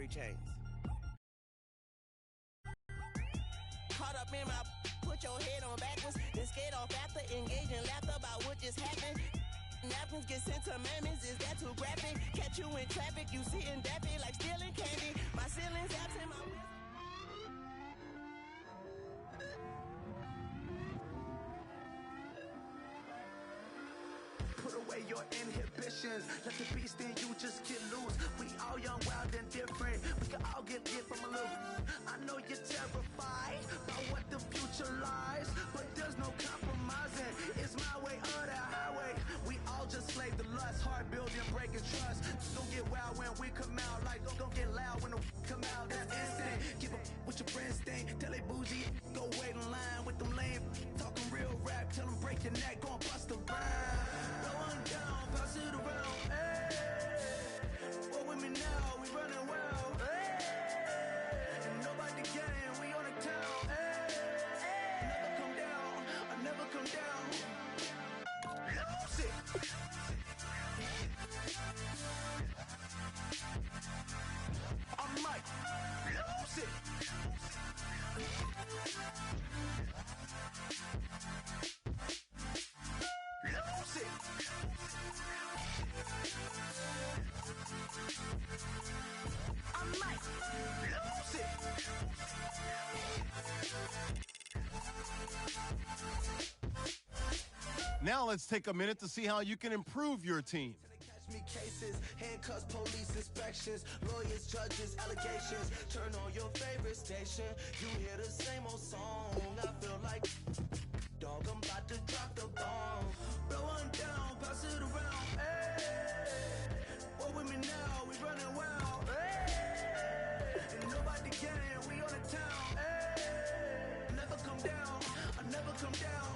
3 chains. Caught up in my, put your head on backwards, then skate off after, engage in laughter about what just happened. Napkins get sent to mammies, is that too graphic? Catch you in traffic, you sitting dappy like stealing candy. My ceiling's absent, my... Put away your inhibitions, let the beast in you just get loose. We all young, wild, and different. We can all get from a little. I know you're terrified about what the future lies, but there's no compromising. It's my way or the highway. We all just slave the lust, heart building, breaking trust. Don't get wild when we come out, like don't get loud when the come out. That's instant. Keep up with your friends, thing. Tell they bougie, go wait in line with them lame. Talking real rap, tell them break your neck, go and bust a rhyme. Going down, pass it around, hey. What with me now, we running wild, hey. And nobody game, we on the town, hey. Never come down, I never come down. Lose it. I might lose it. Lose it. I might lose it. Now let's take a minute to see how you can improve your team. Me cases, handcuffs, police inspections, lawyers, judges, allegations. Turn on your favorite station. You hear the same old song. I feel like dog, I'm about to drop the bomb. Blow one down, pass it around. Hey, what with me now? We running wild. Hey, and nobody can. We on the town. Hey, never come down. I never come down.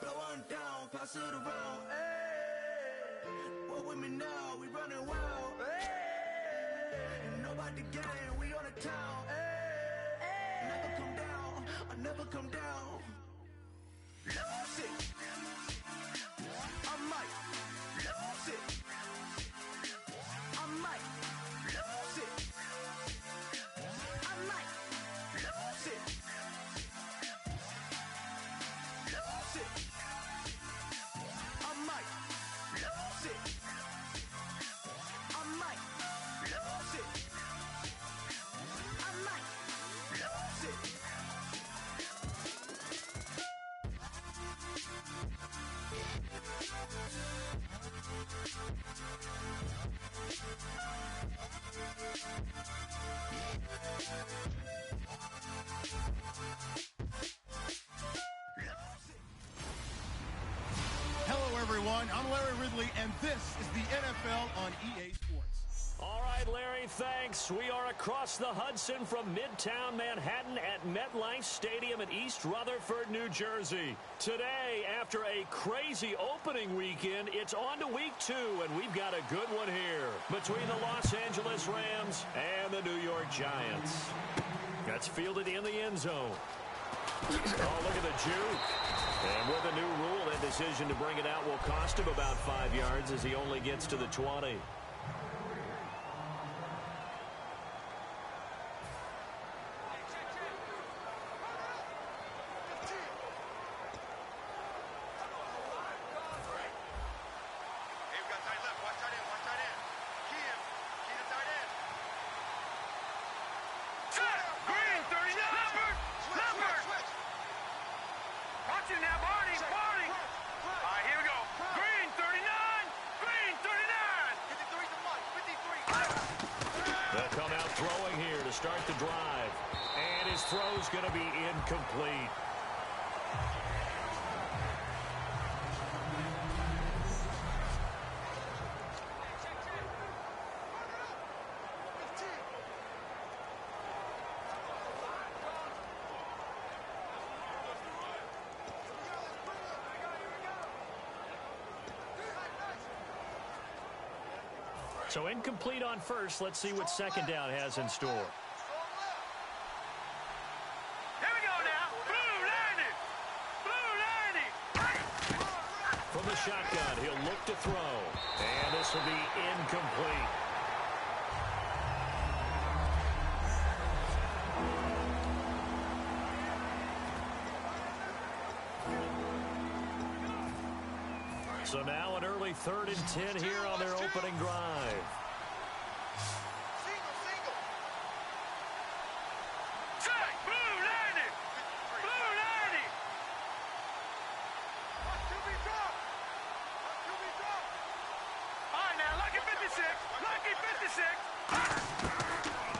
Blow one down, pass it around. Hey. With me now, we running wild, hey. And nobody gang, we on the town, hey. Never come down, I never come down. Lose it. I might lose it. I might lose it. I might lose it. Lose it. I might lose it. Hello, everyone. I'm Larry Ridley, and this is the NFL on EA Sports. All right, Larry, thanks. We are across the Hudson from Midtown Manhattan at MetLife Stadium in East Rutherford, New Jersey. Today, after a crazy opening weekend, it's on to week 2, and we've got a good one here between the Los Angeles Rams and the New York Giants. That's fielded in the end zone. Oh, look at the juke. And with a new rule, that decision to bring it out will cost him about 5 yards as he only gets to the 20. Start the drive, and his throw's going to be incomplete. So incomplete on first. Let's see what second down has in store. From the shotgun, he'll look to throw. And this will be incomplete. So now an early 3rd and 10 here on their opening drive.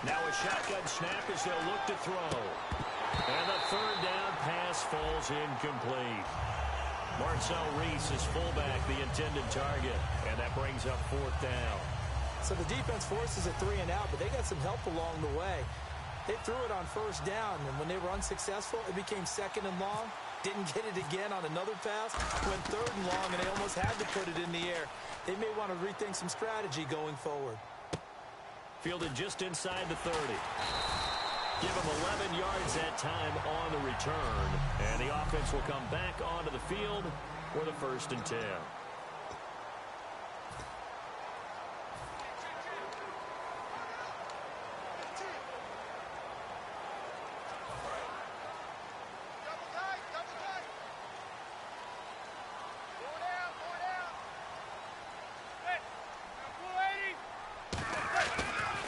Now a shotgun snap as they'll look to throw. And the 3rd down pass falls incomplete. Marcel Reese is fullback, the intended target. And that brings up 4th down. So the defense forces a 3 and out, but they got some help along the way. They threw it on 1st down, and when they were unsuccessful, it became 2nd and long. Didn't get it again on another pass. Went 3rd and long, and they almost had to put it in the air. They may want to rethink some strategy going forward. Fielded just inside the 30. Give him 11 yards that time on the return. And the offense will come back onto the field for the 1st and 10.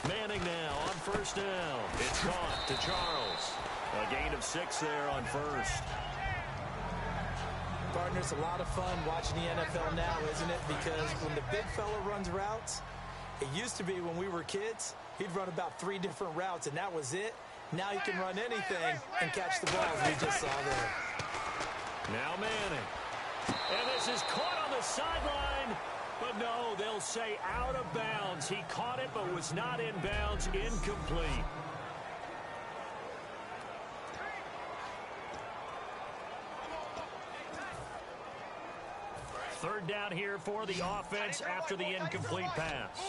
Manning now on 1st down. It's caught to Charles. A gain of 6 there on 1st. Partner, it's a lot of fun watching the NFL now, isn't it? Because when the big fella runs routes, it used to be when we were kids, he'd run about 3 different routes, and that was it. Now he can run anything and catch the ball, as we just saw there. Now Manning. And this is caught on the sideline. But no, they'll say out of bounds. He caught it but was not in bounds. Incomplete. Third down here for the offense after the incomplete pass.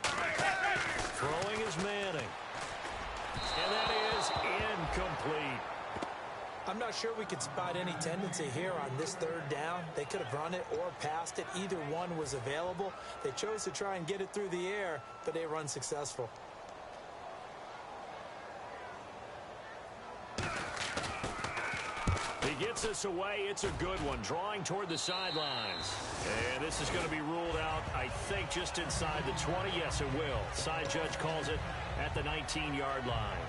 Throwing is Manning. And that is incomplete. I'm not sure we could spot any tendency here on this 3rd down. They could have run it or passed it. Either one was available. They chose to try and get it through the air, but they were unsuccessful. He gets this away. It's a good one. Drawing toward the sidelines. And this is going to be ruled out, I think, just inside the 20. Yes, it will. Side judge calls it at the 19-yard line.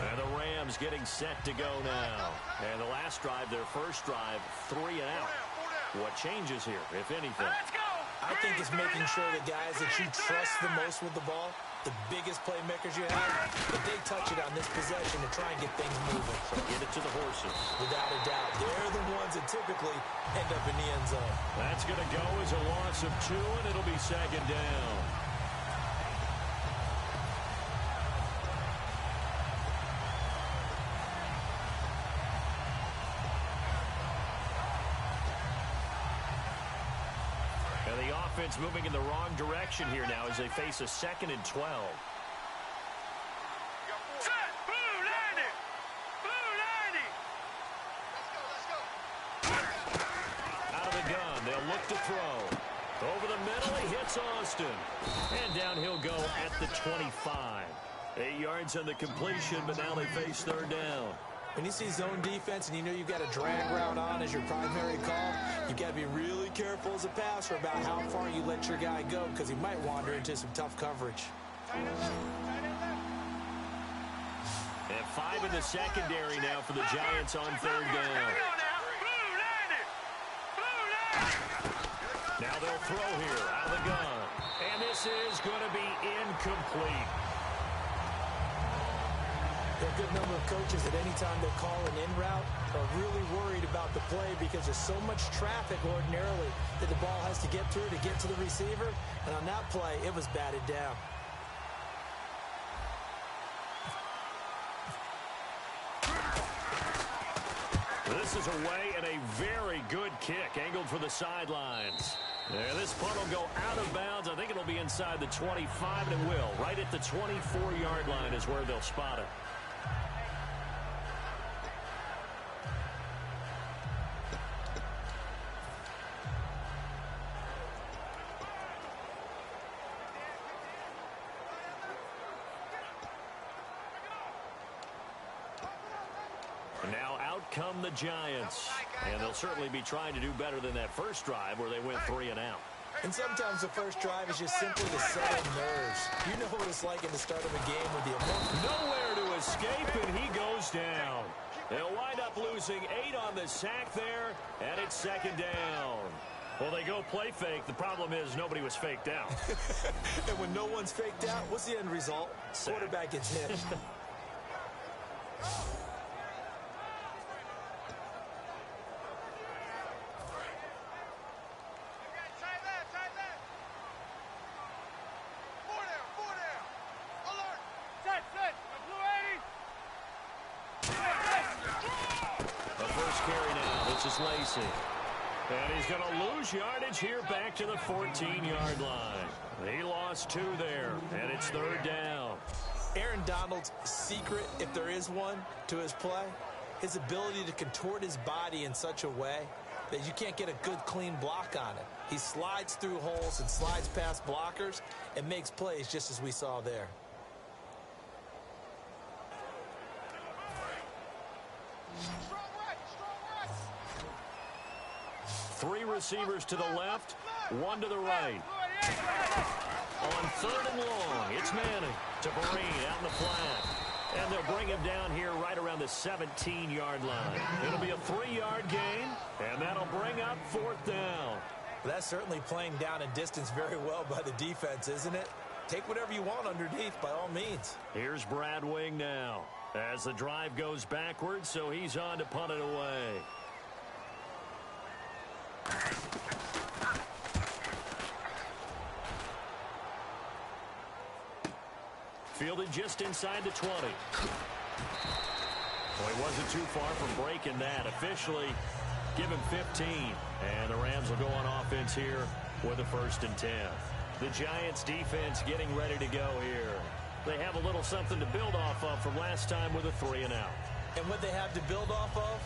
And the Rams getting set to go now. And the last drive, their first drive, 3 and out. What changes here, if anything? I think it's making sure the guys that you trust the most with the ball, the biggest playmakers you have, that they touch it on this possession to try and get things moving. So get it to the horses. Without a doubt. They're the ones that typically end up in the end zone. That's going to go as a loss of 2, and it'll be 2nd down. Offense moving in the wrong direction here now as they face a 2nd and 12. Out of the gun, they'll look to throw. Over the middle, he hits Austin. And down he'll go at the 25. 8 yards on the completion, but now they face 3rd down. When you see zone defense and you know you've got a drag route on as your primary call, you've got to be really careful as a passer about how far you let your guy go because he might wander into some tough coverage. And 5 in the secondary now for the Giants on 3rd down. Now they'll throw here out of the gun. And this is going to be incomplete. There are a good number of coaches that anytime they call an in route are really worried about the play because there's so much traffic ordinarily that the ball has to get through to get to the receiver. And on that play, it was batted down. This is away and a very good kick angled for the sidelines. Yeah, this punt will go out of bounds. I think it'll be inside the 25, and it will. Right at the 24-yard line is where they'll spot it. Now out come the Giants. And they'll certainly be trying to do better than that first drive where they went 3 and out. And sometimes the first drive is just simply to settle nerves. You know what it's like in the start of a game with the emotion. Nowhere to escape, and he goes down. They'll wind up losing 8 on the sack there, and it's second down. Well, they go play fake. The problem is nobody was faked out. And when no one's faked out, what's the end result? Quarterback gets hit. Lacey. And he's going to lose yardage here back to the 14-yard line. He lost 2 there, and it's third down. Aaron Donald's secret, if there is one, to his play, his ability to contort his body in such a way that you can't get a good, clean block on it. He slides through holes and slides past blockers and makes plays just as we saw there. Three receivers to the left, 1 to the right. On 3rd and long, it's Manning to Vereen out in the flat. And they'll bring him down here right around the 17-yard line. It'll be a 3-yard gain, and that'll bring up 4th down. Well, that's certainly playing down and distance very well by the defense, isn't it? Take whatever you want underneath, by all means. Here's Brad Wing now as the drive goes backwards, so he's on to punt it away. Fielded just inside the 20. Well, he wasn't too far from breaking that. Officially, give him 15. And the Rams will go on offense here with a 1st and 10. The Giants defense getting ready to go here. They have a little something to build off of from last time with a 3 and out. And what they have to build off of?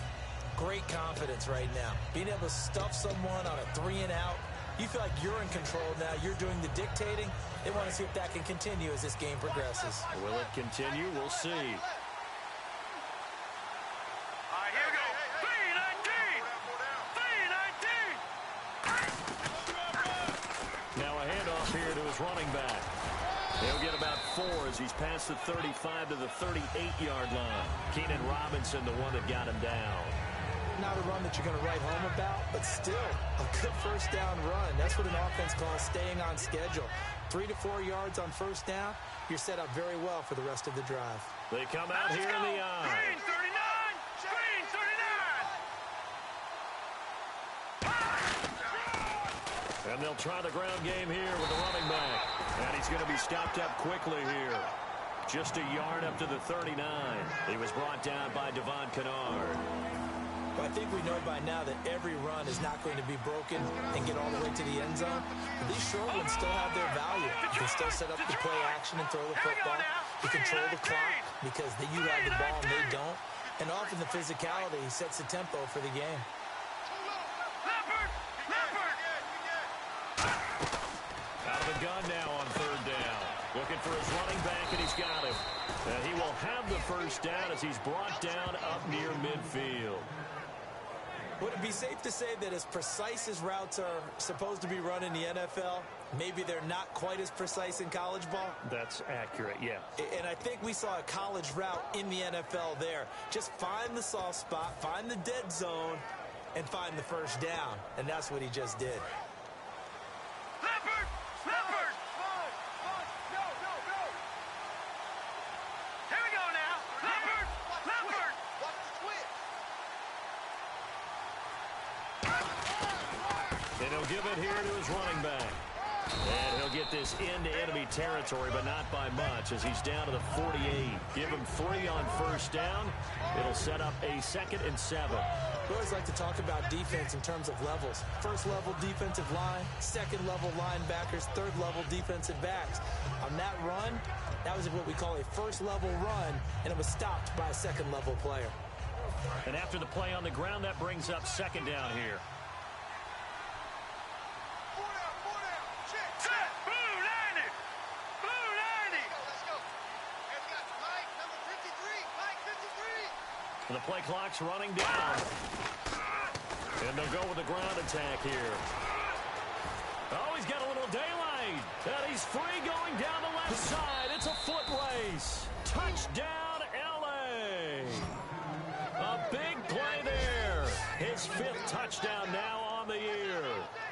Great confidence right now. Being able to stuff someone on a 3 and out. You feel like you're in control now. You're doing the dictating. They want to see if that can continue as this game progresses. Will it continue? We'll see. All right, here we go. 3-19. Now a handoff here to his running back. He'll get about 4 as he's past the 35 to the 38-yard line. Keenan Robinson, the one that got him down. Not a run that you're going to write home about, but still a good 1st down run. That's what an offense calls staying on schedule. 3 to 4 yards on 1st down, you're set up very well for the rest of the drive. They come out here in the eye. Green 39! Green 39! And they'll try the ground game here with the running back. And he's going to be stopped up quickly here. Just a yard up to the 39. He was brought down by Devon Kennard. Well, I think we know by now that every run is not going to be broken and get all the way to the end zone. But these short ones still have their value. You can still set up the play action and throw the football. You control the clock because you have the ball and they don't. And often the physicality sets the tempo for the game. Out of the gun now on 3rd down. Looking for his running back, and he's got him. And he will have the 1st down as he's brought down up near midfield. Would it be safe to say that as precise as routes are supposed to be run in the NFL, maybe they're not quite as precise in college ball? That's accurate, yeah. And I think we saw a college route in the NFL there. Just find the soft spot, find the dead zone, and find the 1st down. And that's what he just did. Leopard! Leopard! Here we go now. Leopard! Leopard! And he'll give it here to his running back. And he'll get this into enemy territory, but not by much as he's down to the 48. Give him 3 on 1st down. It'll set up a 2nd and 7. We always like to talk about defense in terms of levels. 1st level defensive line, 2nd level linebackers, 3rd level defensive backs. On that run, that was what we call a 1st level run, and it was stopped by a 2nd level player. And after the play on the ground, that brings up 2nd down here. The play clock's running down. And they'll go with the ground attack here. Oh, he's got a little daylight. And he's free going down the left side. It's a foot race. Touchdown, L.A. A big play there. His 5th touchdown now on the year.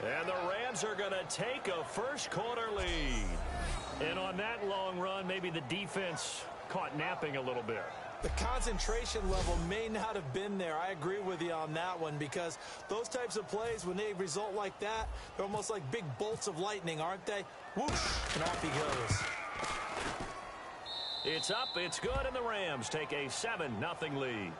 And the Rams are going to take a first-quarter lead. And on that long run, maybe the defense caught napping a little bit. The concentration level may not have been there. I agree with you on that one, because those types of plays, when they result like that, they're almost like big bolts of lightning, aren't they? Whoosh, and off he goes. It's up, it's good, and the Rams take a 7-0 lead.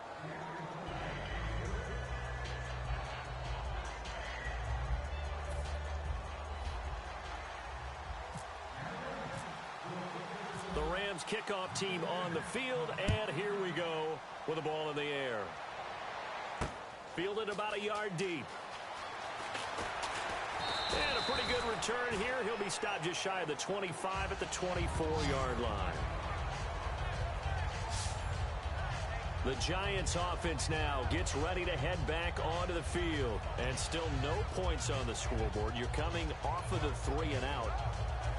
The Rams kickoff team on the field, and here we go with the ball in the air. Fielded about a yard deep. And a pretty good return here. He'll be stopped just shy of the 25 at the 24-yard line. The Giants offense now gets ready to head back onto the field. And still no points on the scoreboard. You're coming off of the 3-and-out.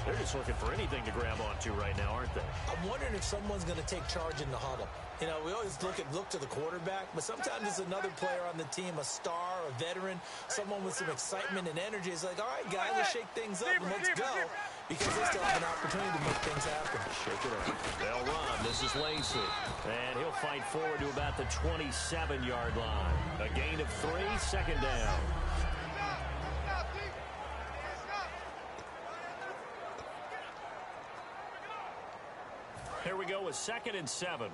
They're just looking for anything to grab onto right now, aren't they? I'm wondering if someone's going to take charge in the huddle. You know, we always look to the quarterback, but sometimes it's another player on the team, a star, a veteran, someone with some excitement and energy. It's like, all right, guys, let's shake things up and let's go, because they still have an opportunity to make things happen. Shake it up. They'll run. This is Lacey. And he'll fight forward to about the 27-yard line. A gain of 3, second down. Here we go with 2nd and 7.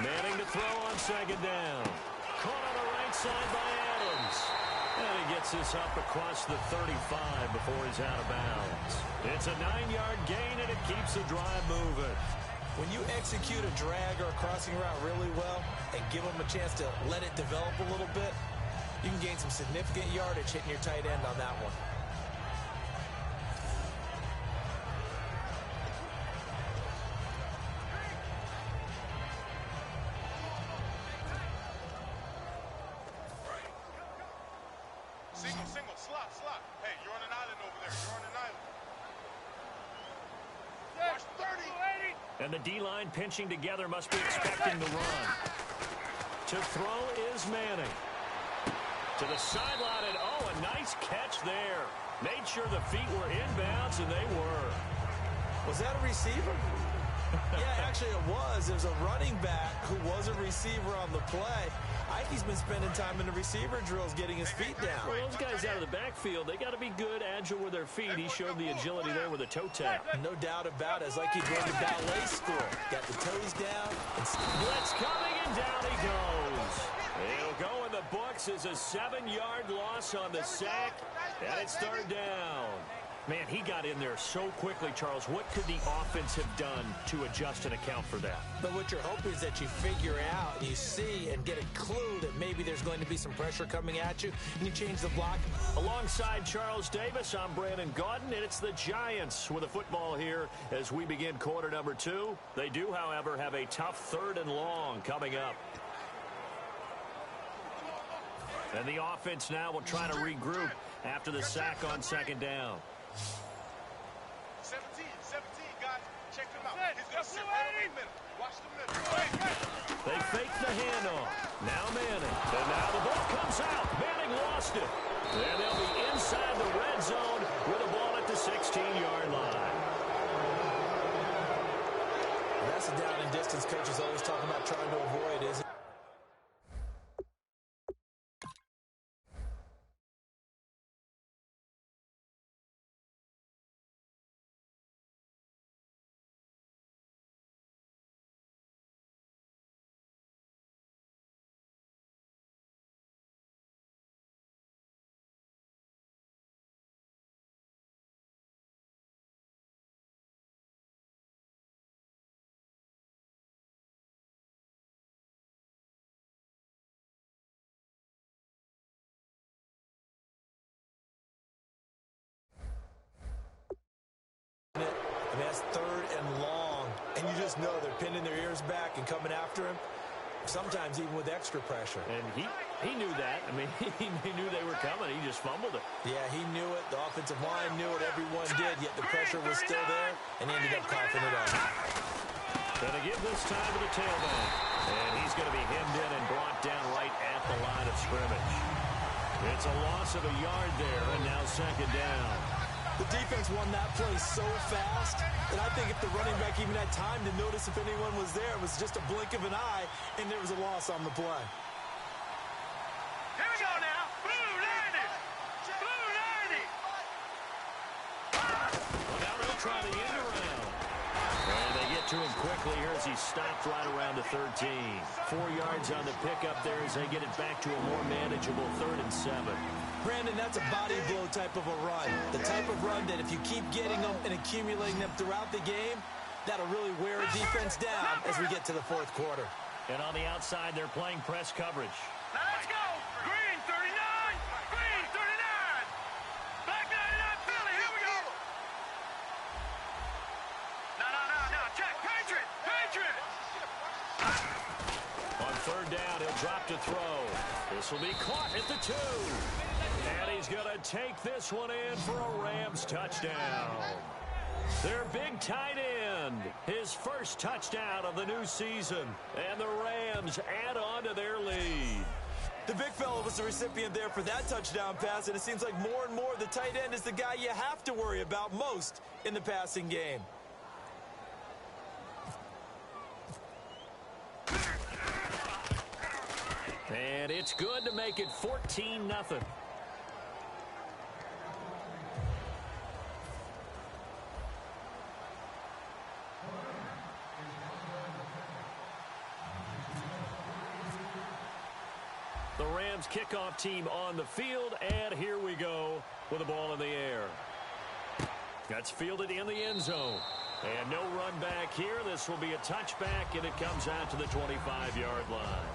Manning to throw on 2nd down. Caught on the right side by Adams. And he gets this up across the 35 before he's out of bounds. It's a 9-yard gain, and it keeps the drive moving. When you execute a drag or a crossing route really well and give them a chance to let it develop a little bit, you can gain some significant yardage hitting your tight end on that one. Single, slot. Hey, you're on an island over there. You're on an island. Watch 30. And the D-line pinching together must be expecting the run. To throw is Manning. To the sideline, and a nice catch there. Made sure the feet were inbounds, and they were. Was that a receiver? Yeah, actually it was. There's a running back who was a receiver on the play. I think he's been spending time in the receiver drills getting his feet down. Well, those guys out of the backfield, they got to be good, agile with their feet. He showed the agility there with a toe tap. No doubt about it. It's like he's going to ballet school. Got the toes down. Blitz coming, and down he goes. It'll go in the books as a 7-yard loss on the sack, and it's 3rd down. Man, he got in there so quickly, Charles. What could the offense have done to adjust and account for that? But what you're hoping is that you figure out, you see, and get a clue that maybe there's going to be some pressure coming at you, and you change the block. Alongside Charles Davis, I'm Brandon Gaudin, and it's the Giants with the football here as we begin quarter number 2. They do, however, have a tough 3rd and long coming up. And the offense now will try to regroup after the sack on 2nd down. 17, guys. Check him out. He's going to sit right over the middle. Watch the middle. They fake the handoff. Now Manning. And now the ball comes out. Manning lost it. And they'll be inside the red zone with the ball at the 16-yard line. That's a down and distance coach is always talking about trying to avoid, isn't it? know they're pinning their ears back and coming after him, sometimes even with extra pressure. And he knew that. I mean, he knew they were coming. He just fumbled it. Yeah, he knew it. The offensive line knew it. Everyone did, yet the pressure was still there, and he ended up coughing it up. Gonna give this time to the tailback. And he's going to be hemmed in and brought down right at the line of scrimmage. It's a loss of a yard there, and now second down. The defense won that play so fast that I think if the running back even had time to notice if anyone was there, it was just a blink of an eye, and there was a loss on the play. Here we go now. Blue 90. Blue 90. Well, now they'll try the end around. And they get to him quickly here as he stopped right around the 13. 4 yards on the pickup there as they get it back to a more manageable 3rd and 7. Brandon, that's a body blow type of a run. The type of run that if you keep getting them and accumulating them throughout the game, that'll really wear a defense down as we get to the 4th quarter. And on the outside, they're playing press coverage. Now let's go. Green 39. Green 39. Black 99 Philly. Here we go. No. Check. Patriot. On 3rd down, he'll drop to throw. This will be caught at the 2. And he's going to take this one in for a Rams touchdown. Their big tight end, his first touchdown of the new season. And the Rams add on to their lead. The big fella was the recipient there for that touchdown pass, and it seems like more and more the tight end is the guy you have to worry about most in the passing game. And it's good to make it 14-0. The Rams kickoff team on the field, and here we go with the ball in the air. That's fielded in the end zone. And no run back here. This will be a touchback, and it comes out to the 25-yard line.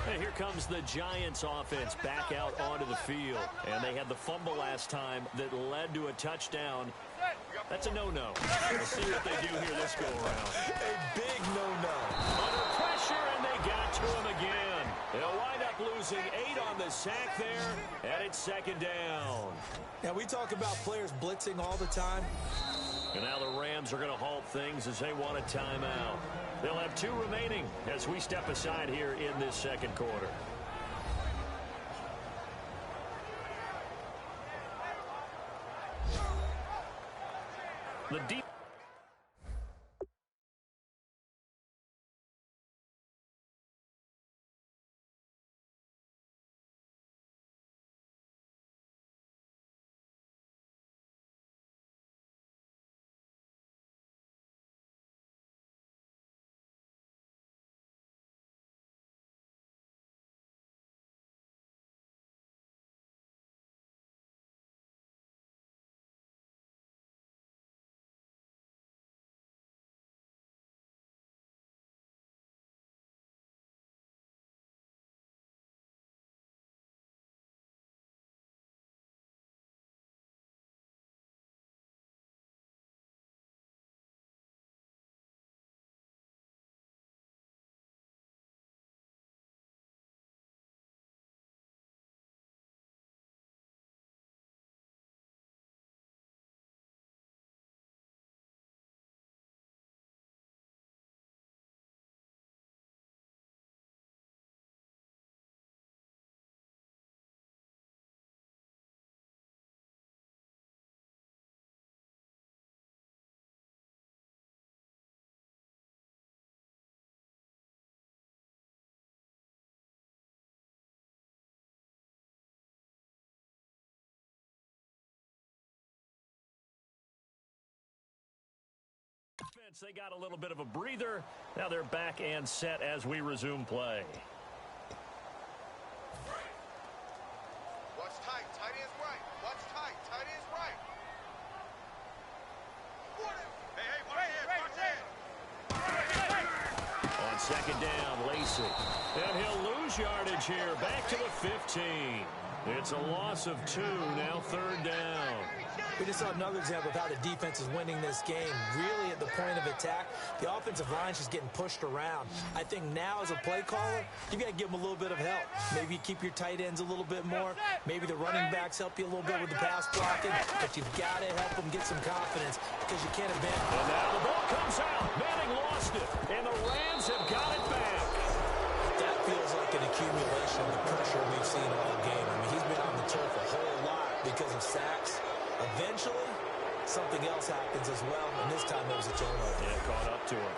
And here comes the Giants offense back out onto the field. And they had the fumble last time that led to a touchdown. That's a no-no. We'll see what they do here this go-around. A big no-no. Under pressure, and they got to him again. They'll wind up losing 8 on the sack there, and it's 2nd down. Now, we talk about players blitzing all the time. And now the Rams are going to halt things as they want a timeout. They'll have 2 remaining as we step aside here in this 2nd quarter. The deep. They got a little bit of a breather. Now they're back and set as we resume play. Watch tight. Tight ends right. Watch tight. Tight ends right. Hey, watch that. On second down, Lacey. And he'll lose yardage here, back to the 15. It's a loss of 2, now third down. We just saw another example of how the defense is winning this game. Really at the point of attack, the offensive line's just getting pushed around. I think now as a play caller, you got to give them a little bit of help. Maybe you keep your tight ends a little bit more. Maybe the running backs help you a little bit with the pass blocking. But you've got to help them get some confidence because you can't abandon. And now the ball comes out. Manning lost it. And the Rams have got it back. That feels like an accumulation of the pressure we've seen all game. I mean, he's been on the turf a whole lot because of sacks. Eventually, something else happens as well, and this time it was a turnover. Yeah, caught up to him.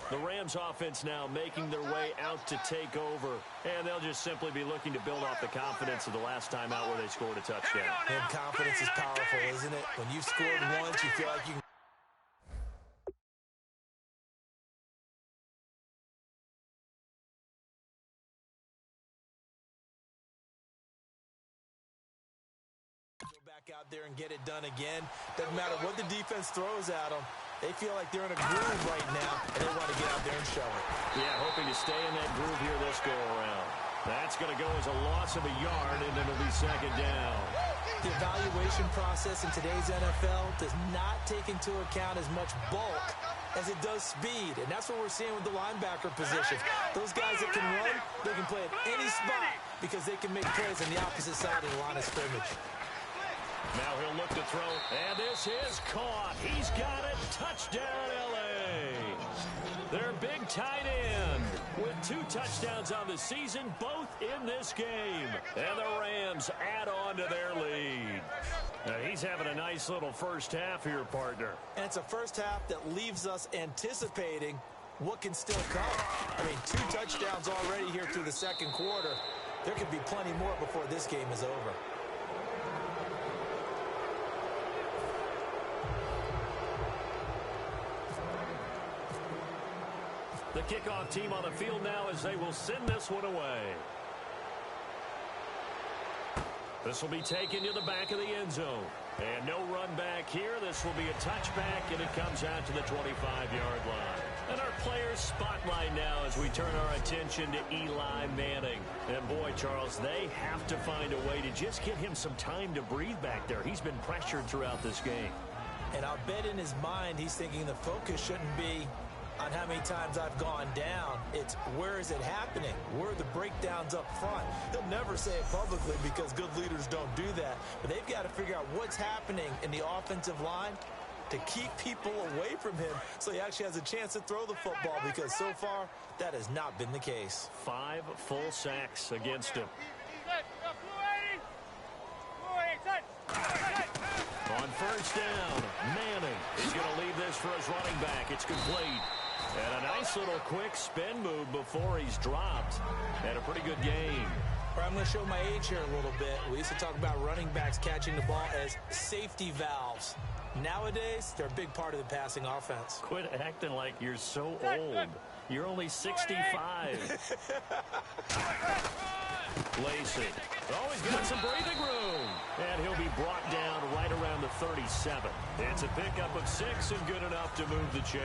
The Rams offense now making their way out to take over. And they'll just simply be looking to build off the confidence of the last time out where they scored a touchdown. And confidence is powerful, isn't it? When you've scored once, you feel like you can go back out there and get it done again. Doesn't matter what the defense throws at them. They feel like they're in a groove right now, and they want to get out there and show it. Yeah, hoping to stay in that groove here this go-around. That's going to go as a loss of a yard, and it'll be second down. The evaluation process in today's NFL does not take into account as much bulk as it does speed, and that's what we're seeing with the linebacker position. Those guys that can run, they can play at any spot because they can make plays on the opposite side of the line of scrimmage. Now he'll look to throw, and this is caught. He's got it. Touchdown, L.A. Their big tight end with 2 touchdowns on the season, both in this game. And the Rams add on to their lead. Now he's having a nice little first half here, partner. And it's a first half that leaves us anticipating what can still come. I mean, 2 touchdowns already here through the second quarter. There could be plenty more before this game is over. The kickoff team on the field now as they will send this one away. This will be taken to the back of the end zone. And no run back here. This will be a touchback, and it comes out to the 25-yard line. And our players spotlight now as we turn our attention to Eli Manning. And boy, Charles, they have to find a way to just get him some time to breathe back there. He's been pressured throughout this game. And I'll bet in his mind he's thinking the focus shouldn't be on how many times I've gone down. It's where is it happening? Where are the breakdowns up front? He'll never say it publicly because good leaders don't do that. But they've got to figure out what's happening in the offensive line to keep people away from him so he actually has a chance to throw the football, because so far that has not been the case. 5 full sacks against him. On first down, Manning is going to leave this for his running back. It's complete. And a nice little quick spin move before he's dropped. And a pretty good game. I'm going to show my age here a little bit. We used to talk about running backs catching the ball as safety valves. Nowadays, they're a big part of the passing offense. Quit acting like you're so old. You're only 65. Lacey. Oh, he's got some breathing room. And he'll be brought down right around the 37. It's a pickup of 6 and good enough to move the chains.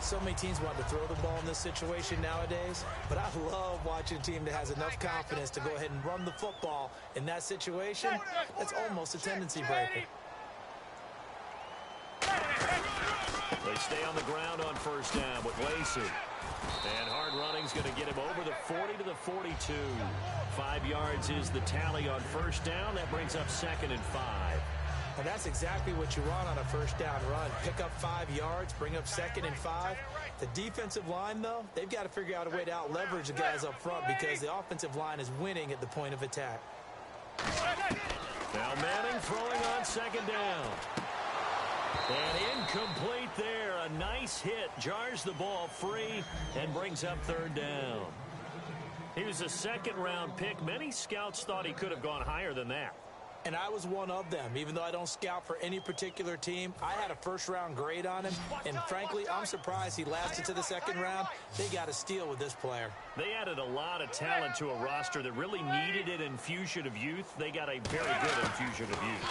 So many teams want to throw the ball in this situation nowadays, but I love watching a team that has enough confidence to go ahead and run the football in that situation. That's almost a tendency breaker. They stay on the ground on first down with Lacey. And hard running's going to get him over the 40 to the 42. 5 yards is the tally on first down. That brings up 2nd and 5. And that's exactly what you want on a first down run. Pick up 5 yards, bring up 2nd and 5. The defensive line, though, they've got to figure out a way to out-leverage the guys up front because the offensive line is winning at the point of attack. Now Manning throwing on 2nd down. And incomplete there. A nice hit. Jars the ball free and brings up 3rd down. He was a 2nd-round pick. Many scouts thought he could have gone higher than that. And I was one of them. Even though I don't scout for any particular team, I had a first-round grade on him. And frankly, I'm surprised he lasted to the 2nd round. They got a steal with this player. They added a lot of talent to a roster that really needed an infusion of youth. They got a very good infusion of youth.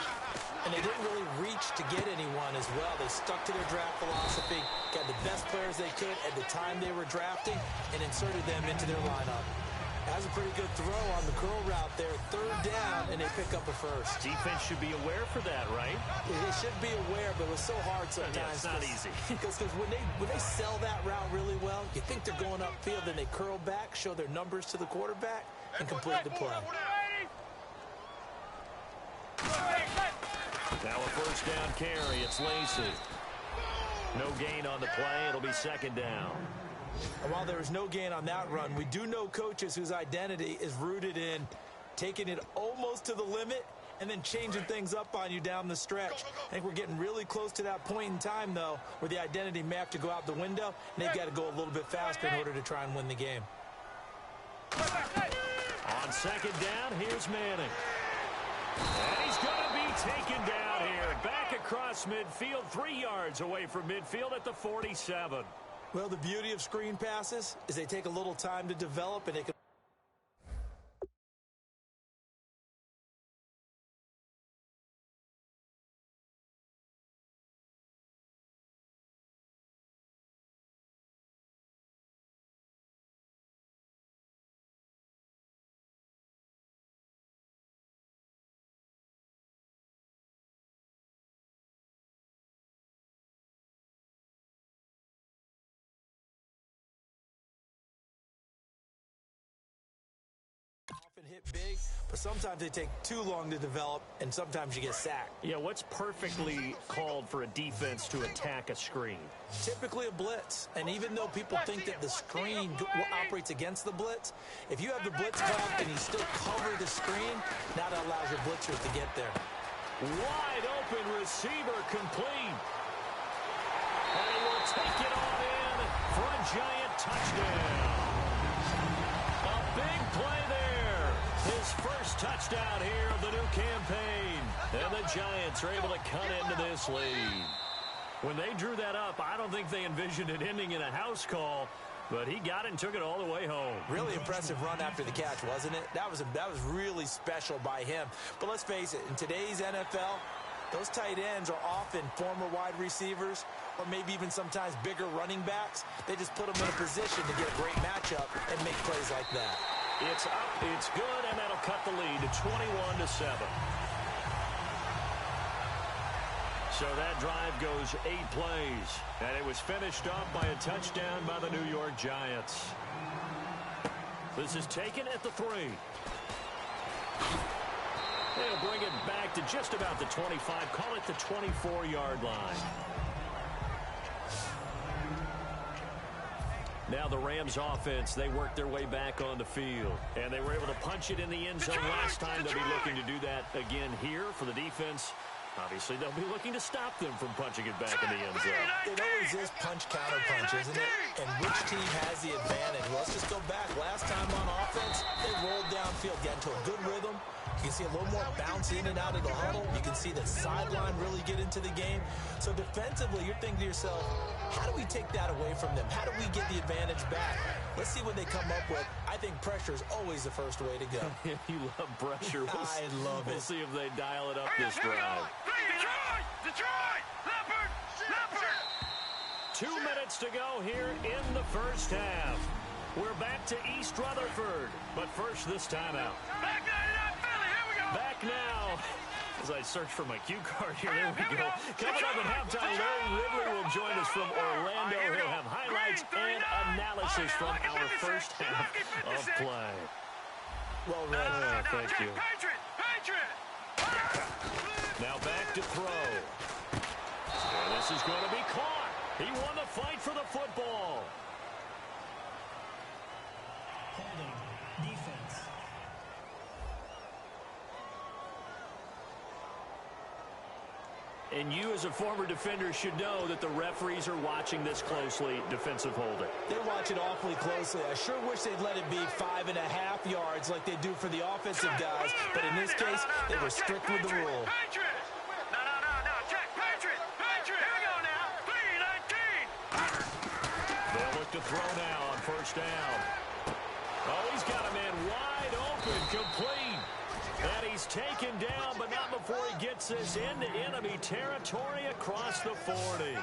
And they didn't really reach to get anyone as well. They stuck to their draft philosophy, got the best players they could at the time they were drafting, and inserted them into their lineup. That was a pretty good throw on the curl route there. 3rd down, and they pick up a first. Defense should be aware for that, right? They should be aware, but it was so hard sometimes. Yeah, it's not easy. Because when they sell that route really well, you think they're going upfield, and they curl back, show their numbers to the quarterback, and complete the play. Now a first down carry. It's Lacey. No gain on the play. It'll be 2nd down. And while there was no gain on that run, we do know coaches whose identity is rooted in taking it almost to the limit and then changing things up on you down the stretch. I think we're getting really close to that point in time, though, where the identity may have to go out the window, and they've got to go a little bit faster in order to try and win the game. On 2nd down, here's Manning. And he's going to be taken down here. Back across midfield, 3 yards away from midfield at the 47. Well, the beauty of screen passes is they take a little time to develop, and they can often hit big, but sometimes they take too long to develop, and sometimes you get sacked. Yeah, what's perfectly called for a defense to attack a screen? Typically a blitz, and even though people think that the screen operates against the blitz, if you have the blitz called and you still cover the screen, now that allows your blitzers to get there. Wide open receiver complete. And he will take it on in for a Giant touchdown. A big play there. His first touchdown here of the new campaign. And the Giants are able to cut into this lead. When they drew that up, I don't think they envisioned it ending in a house call, but he got it and took it all the way home. Really impressive run after the catch, wasn't it? That was really special by him. But let's face it, in today's NFL, those tight ends are often former wide receivers or maybe even sometimes bigger running backs. They just put them in a position to get a great matchup and make plays like that. It's up, it's good, and that'll cut the lead to 21-7. So that drive goes 8 plays, and it was finished off by a touchdown by the New York Giants. This is taken at the 3. They'll bring it back to just about the 25, call it the 24-yard line. Now the Rams offense, they worked their way back on the field, and they were able to punch it in the end zone last time. They'll be looking to do that again here for the defense. Obviously, they'll be looking to stop them from punching it back in the end zone. It always is punch-counter-punch, isn't it? And which team has the advantage? Well, let's just go back. Last time on offense, they rolled downfield, got into a good rhythm. You can see a little more bounce in and out of the huddle. You can see the sideline really get into the game. So defensively, you're thinking to yourself, how do we take that away from them? How do we get the advantage back? Let's see what they come up with. I think pressure is always the first way to go. You love pressure. I love it. We'll see if they dial it up this drive. Detroit! Leopard! 2 minutes to go here in the first half. We're back to East Rutherford, but first this timeout. Back 99 Philly, here we go! Back now. As I search for my cue card here, there we go. Coming up at halftime, Larry Ridley will join us from Orlando. He'll have highlights and analysis from our first half of play. Well read. Thank you. Patriot! Now back to throw. And this is going to be caught. He won the fight for the football. Holding. Defense. And you as a former defender should know that the referees are watching this closely, defensive holding. They watch it awfully closely. I sure wish they'd let it be 5.5 yards like they do for the offensive guys. But in this case, they were strict with the rule. Patriots! No, check. Patriots! Here we go now. 3-19. They'll look to throw now on first down. Oh, he's got a man wide open, complete. And he's taken down, but not before he gets this into enemy territory across the 40.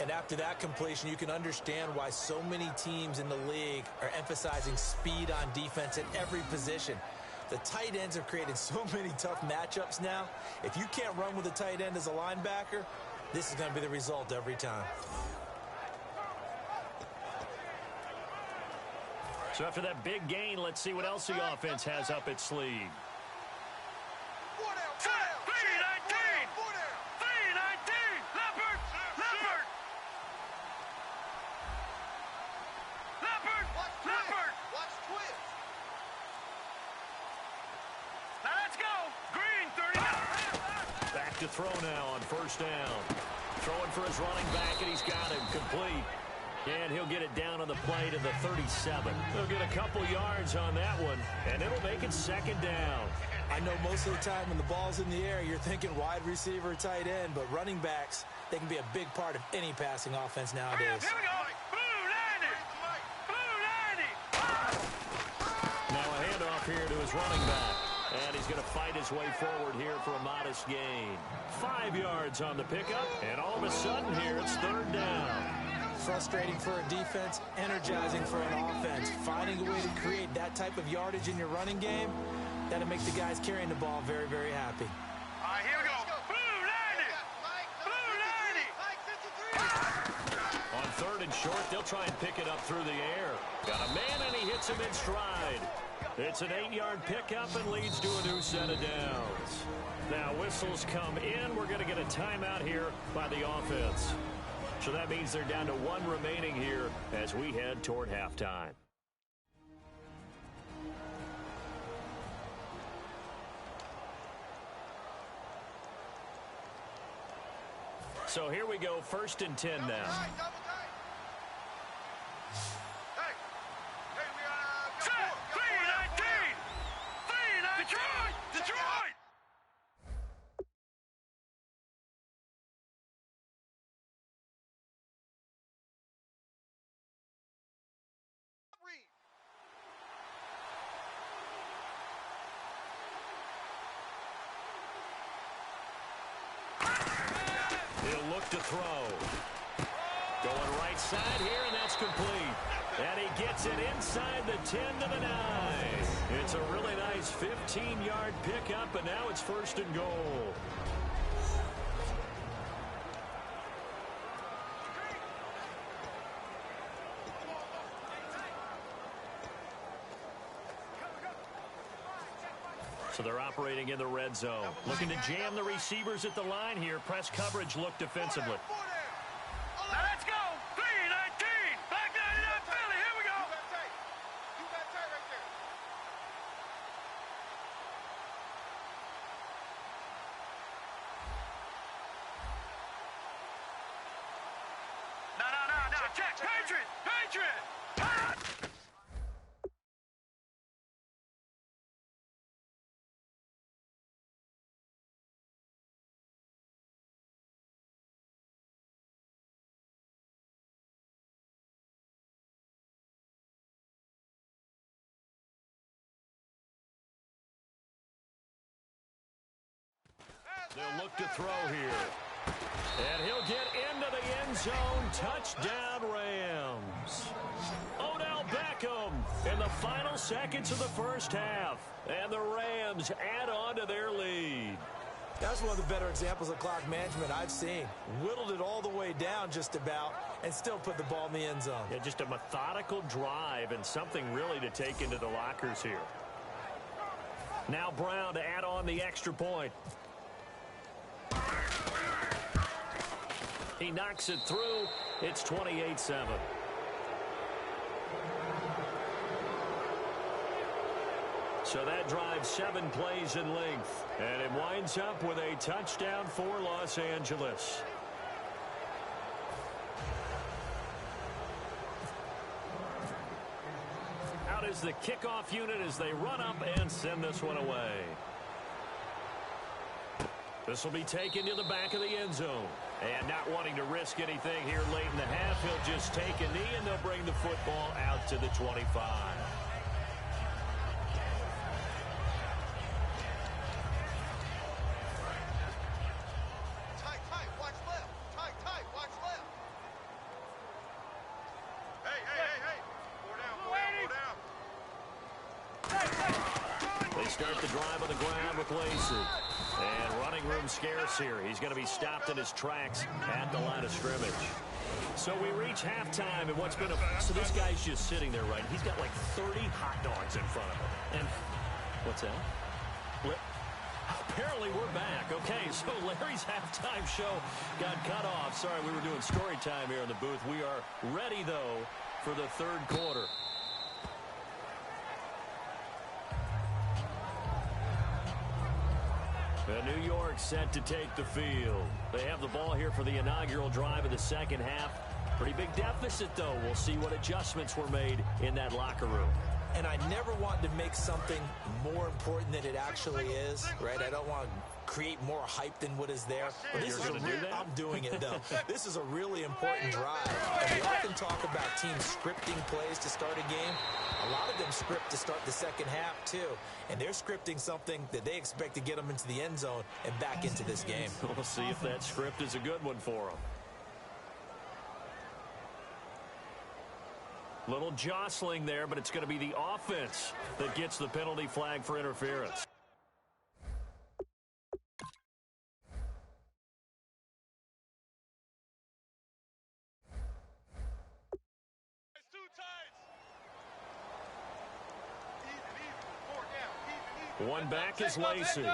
And after that completion, you can understand why so many teams in the league are emphasizing speed on defense at every position. The tight ends have created so many tough matchups now. If you can't run with a tight end as a linebacker, this is going to be the result every time. So after that big gain, let's see what else the offense has up its sleeve. 3-19. Leopard. Watch twist. Now let's go. Green, 39. Back to throw now on first down. Throwing for his running back, and he's got him complete. And he'll get it down on the play to the 37. He'll get a couple yards on that one, and it'll make it second down. I know most of the time when the ball's in the air, you're thinking wide receiver, tight end, but running backs, they can be a big part of any passing offense nowadays. Here we go. Now a handoff here to his running back. And he's going to fight his way forward here for a modest gain. 5 yards on the pickup, and all of a sudden here it's third down. Frustrating for a defense, energizing for an offense. Finding a way to create that type of yardage in your running game, that'll make the guys carrying the ball very, very happy. All right, here we go. Blue 90. On third and short, they'll try and pick it up through the air. Got a man, and he hits him in stride. It's an 8-yard pickup and leads to a new set of downs. Now whistles come in. We're going to get a timeout here by the offense. So that means they're down to 1 remaining here as we head toward halftime. So here we go, 1st and 10 now. Detroit! He'll look to throw. Going right side here, and that's complete. And he gets it inside the 10 to the 9. It's a really nice 15-yard pickup, and now it's 1st and goal. So they're operating in the red zone. Looking to jam the receivers at the line here. Press coverage look defensively. Now let's go. 3-19. Back 99 Philly. Here we go. No. Check. Patriot. They'll look to throw here. And he'll get into the end zone. Touchdown, Rams. Odell Beckham in the final seconds of the first half. And the Rams add on to their lead. That's one of the better examples of clock management I've seen. Whittled it all the way down just about and still put the ball in the end zone. Yeah, just a methodical drive and something really to take into the lockers here. Now Brown to add on the extra point. He knocks it through. It's 28-7. So that drives 7 plays in length. And it winds up with a touchdown for Los Angeles. Out is the kickoff unit as they run up and send this one away. This will be taken to the back of the end zone. And not wanting to risk anything here late in the half, he'll just take a knee and they'll bring the football out to the 25. Start the drive on the ground with Lacey. And running room scarce here. He's going to be stopped in his tracks at the line of scrimmage. So we reach halftime, and what's been a... So this guy's just sitting there, right? He's got like 30 hot dogs in front of him. And what's that? Apparently we're back. Okay, so Larry's halftime show got cut off. Sorry, we were doing story time here in the booth. We are ready, though, for the third quarter. New York set to take the field. They have the ball here for the inaugural drive of the second half. Pretty big deficit, though. We'll see what adjustments were made in that locker room. And I never want to make something more important than it actually is, right? I don't want to create more hype than what is there. But this is I'm doing it, though. This is a really important drive. And we often talk about teams scripting plays to start a game. A lot of them script to start the second half, too. And they're scripting something that they expect to get them into the end zone and back into this game. We'll see if that script is a good one for them. Little jostling there, but it's going to be the offense that gets the penalty flag for interference. One back is Lacey.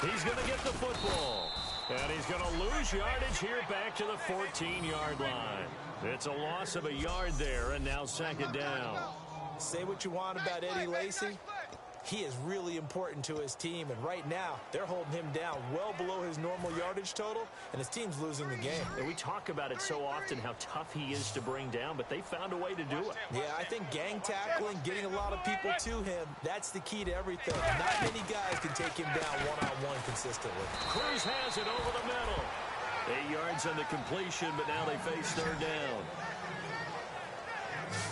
He's going to get the football. And he's going to lose yardage here back to the 14-yard line. It's a loss of a yard there, and now second down. Say what you want about Eddie Lacy. He is really important to his team, and right now they're holding him down well below his normal yardage total, and his team's losing the game. And we talk about it so often, how tough he is to bring down, but they found a way to do it. Yeah, I think gang tackling, getting a lot of people to him, that's the key to everything. Not many guys can take him down one-on-one consistently. Cruz has it over the middle. 8 yards on the completion, but now they face third down.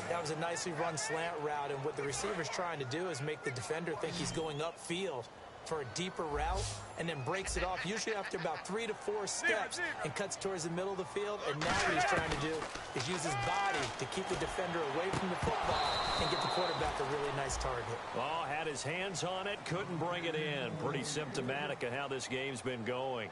That was a nicely run slant route, and what the receiver's trying to do is make the defender think he's going upfield for a deeper route and then breaks it off, usually after about 3 to 4 steps, and cuts towards the middle of the field. And now what he's trying to do is use his body to keep the defender away from the football and get the quarterback a really nice target. Oh, had his hands on it, couldn't bring it in. Pretty symptomatic of how this game's been going.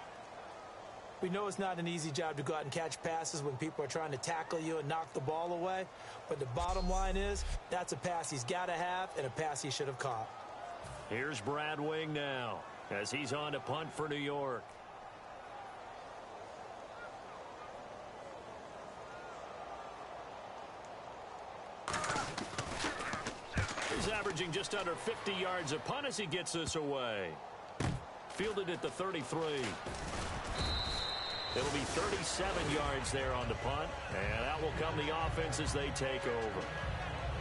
We know it's not an easy job to go out and catch passes when people are trying to tackle you and knock the ball away. But the bottom line is, that's a pass he's got to have and a pass he should have caught. Here's Brad Wing now as he's on to punt for New York. He's averaging just under 50 yards a punt as he gets this away. Fielded at the 33. It'll be 37 yards there on the punt, and out will come the offense as they take over.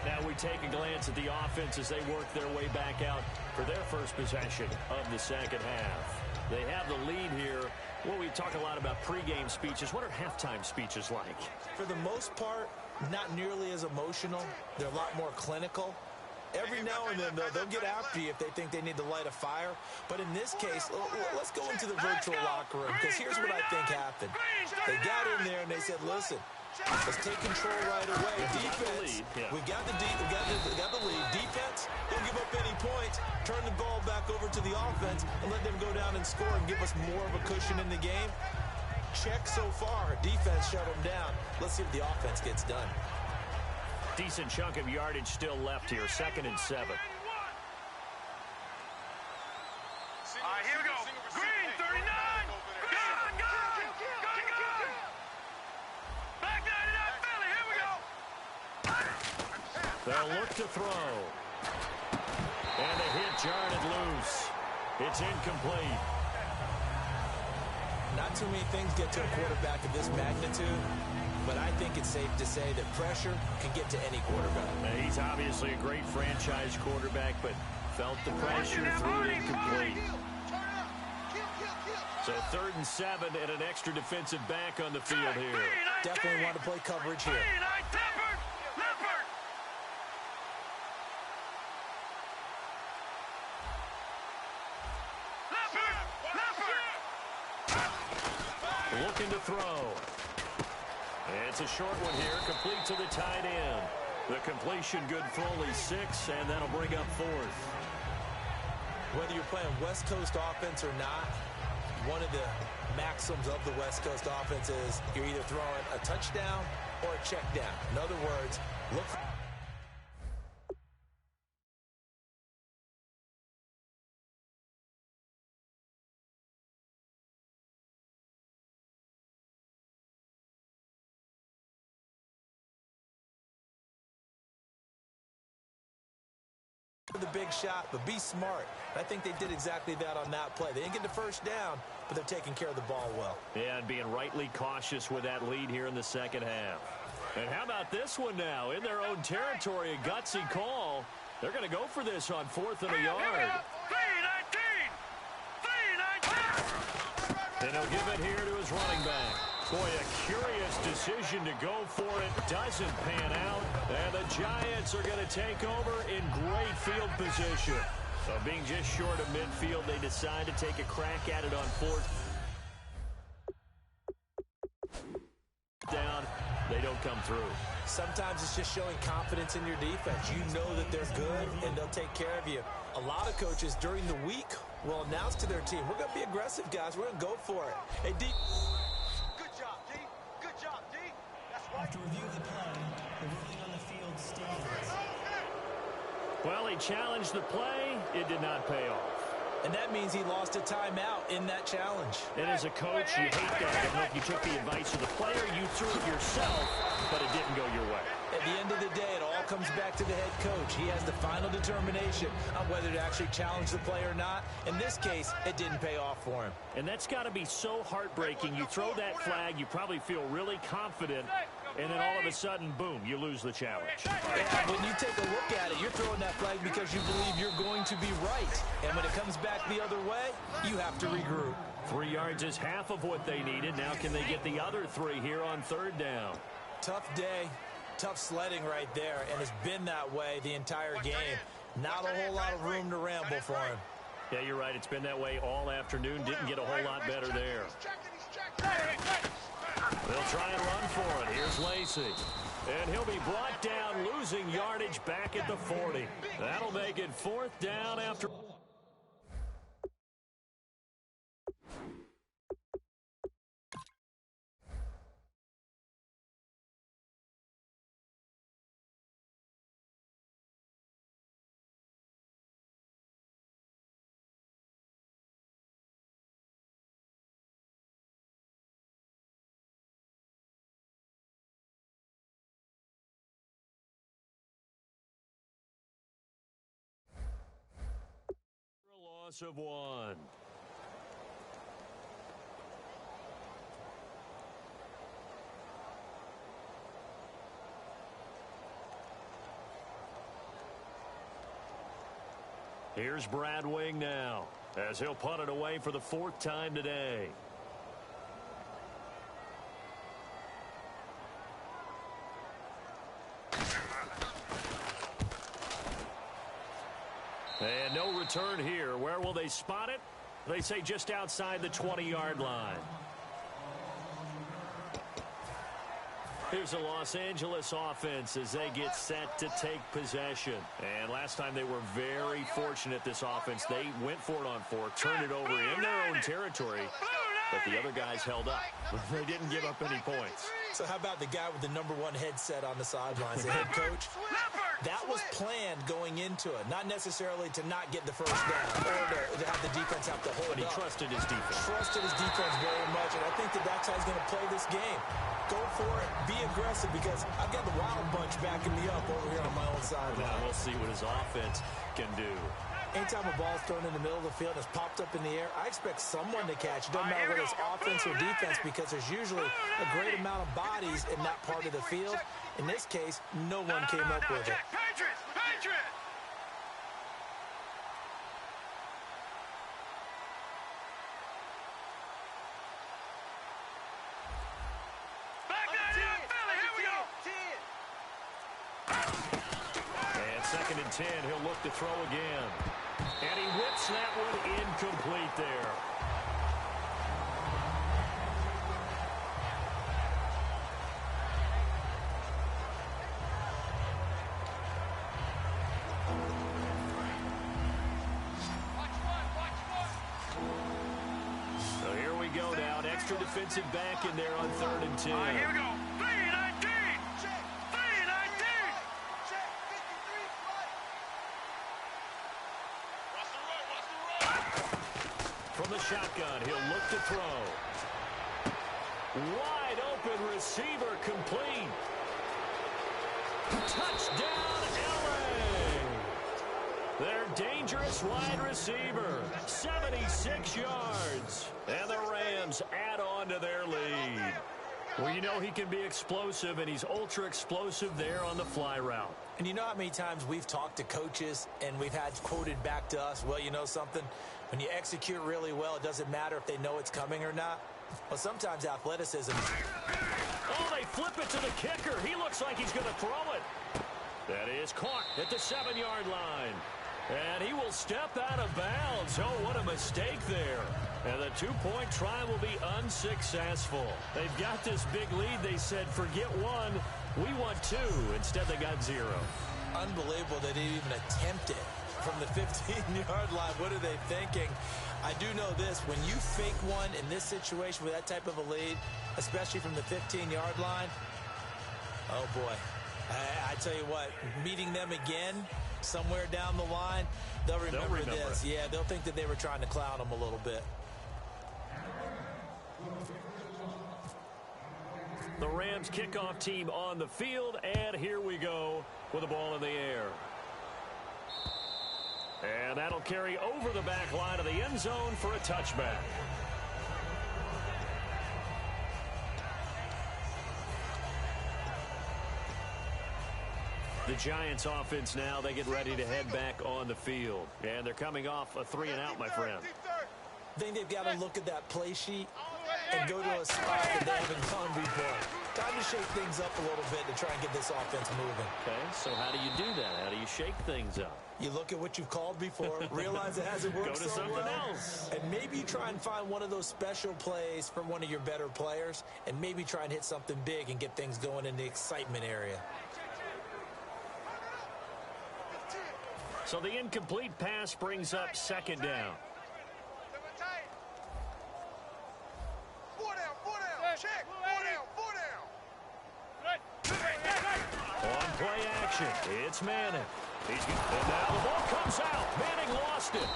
Now we take a glance at the offense as they work their way back out for their first possession of the second half. They have the lead here. Well, we talk a lot about pregame speeches. What are halftime speeches like? For the most part, not nearly as emotional. They're a lot more clinical. Every now and then, they'll get after you if they think they need to light a fire. But in this case, let's go into the virtual locker room, because here's what I think happened. They got in there and they said, listen, let's take control right away. Defense, we got the lead. Defense, don't give up any points. Turn the ball back over to the offense and let them go down and score and give us more of a cushion in the game. Check so far. Defense shut them down. Let's see if the offense gets done. Decent chunk of yardage still left here. 2nd and 7. All right, here we go. Green, 39. They'll look to throw. And a hit jarred it loose. It's incomplete. Not too many things get to a quarterback of this magnitude, but I think it's safe to say that pressure can get to any quarterback. Now, he's obviously a great franchise quarterback, but felt the pressure, threw it incomplete. So 3rd and 7 and an extra defensive back on the field here. Definitely want to play coverage here. Looking to throw. It's a short one here, complete to the tight end. The completion good for only 6, and that'll bring up 4th. Whether you're playing West Coast offense or not, one of the maxims of the West Coast offense is you're either throwing a touchdown or a check down. In other words, look for the big shot, but be smart. I think they did exactly that on that play. They didn't get the first down, but they're taking care of the ball well. Yeah, and being rightly cautious with that lead here in the second half. And how about this one now? In their own territory, a gutsy call. They're going to go for this on 4th and a yard. And he'll give it here to his running back. Boy, a curious decision to go for it. Doesn't pan out. And the Giants are going to take over in great field position. So being just short of midfield, they decide to take a crack at it on 4th down. They don't come through. Sometimes it's just showing confidence in your defense. You know that they're good, and they'll take care of you. A lot of coaches during the week will announce to their team, we're going to be aggressive, guys. We're going to go for it. Hey, D. Good job, D. Good job, D. That's right. After review of the play, the ruling on the field stands. Well, he challenged the play. It did not pay off. And that means he lost a timeout in that challenge. And as a coach, you hate that. I don't know if you took the advice of the player, you threw it yourself, but it didn't go your way. At the end of the day, it all comes back to the head coach. He has the final determination on whether to actually challenge the play or not. In this case, it didn't pay off for him. And that's got to be so heartbreaking. You throw that flag, you probably feel really confident, and then all of a sudden, boom, you lose the challenge. Yeah, when you take a look at it, you're throwing that flag because you believe you're going to be right. And when it comes back the other way, you have to regroup. 3 yards is half of what they needed. Now can they get the other 3 here on 3rd down? Tough day, tough sledding right there, and it's been that way the entire game. Not a whole lot of room to ramble for him. Yeah, you're right. It's been that way all afternoon. Didn't get a whole lot better there. They'll try and run for it. Here's Lacey. And he'll be brought down, losing yardage back at the 40. That'll make it 4th down after. Loss of 1. Here's Brad Wing now, as he'll punt it away for the 4th time today. And no return here. Where will they spot it? They say just outside the 20-yard line. Here's the Los Angeles offense as they get set to take possession. And last time they were very fortunate, this offense. They went for it on 4, turned it over in their own territory, but the other guys held up. They didn't give up any points. So how about the guy with the #1 headset on the sidelines, the head coach? That was planned going into it, not necessarily to not get the first down or to have the defense have to hold But he up. trusted his defense. Trusted his defense very much, and I think that's how he's going to play this game. Go for it. Be aggressive, because I've got the Wild Bunch backing me up over here on my own sideline. Now we'll see what his offense can do. Anytime a ball's thrown in the middle of the field and it's popped up in the air, I expect someone to catch. It doesn't matter whether it's offense or defense, because there's usually a great amount of bodies in that part of the field. In this case, no one came up with it. Patriots! Patriots! Back nine down, Philly, here we go! And 2nd and 10, he'll look to throw again. And he whips that one incomplete there. So here we go now. An extra defensive back in there on 3rd and 10. All right, here we go. 3-19! 3-19! From the shotgun, he'll look to throw. Wide open receiver complete. Touchdown, LA! Their dangerous wide receiver, 76 yards. And the Rams add on to their lead. Well, you know he can be explosive, and he's ultra-explosive there on the fly route. And you know how many times we've talked to coaches and we've had quoted back to us, well, you know something? When you execute really well, it doesn't matter if they know it's coming or not. Well, sometimes athleticism. Oh, they flip it to the kicker. He looks like he's going to throw it. That is caught at the 7-yard line. And he will step out of bounds. Oh, what a mistake there. And the 2-point try will be unsuccessful. They've got this big lead. They said, forget one. We want 2. Instead, they got 0. Unbelievable they didn't even attempt it from the 15-yard line. What are they thinking? I do know this. When you fake one in this situation with that type of a lead, especially from the 15-yard line, oh, boy. I tell you what, meeting them again somewhere down the line, they'll remember this. It. Yeah, they'll think that they were trying to clown them a little bit. The Rams kickoff team on the field, and here we go with the ball in the air. And that'll carry over the back line of the end zone for a touchback. The Giants offense now, they get ready to head back on the field. And they're coming off a 3-and-out, my friend. I think they've got to look at that play sheet and go to a spot that they haven't gone before. Time to shake things up a little bit to try and get this offense moving. Okay, so how do you do that? How do you shake things up? You look at what you've called before, realize it hasn't worked Go to something else. and maybe you try and find one of those special plays from one of your better players, and maybe try and hit something big and get things going in the excitement area. So the incomplete pass brings up 2nd down. On play action, it's Manning. And now the ball comes out. Manning lost it.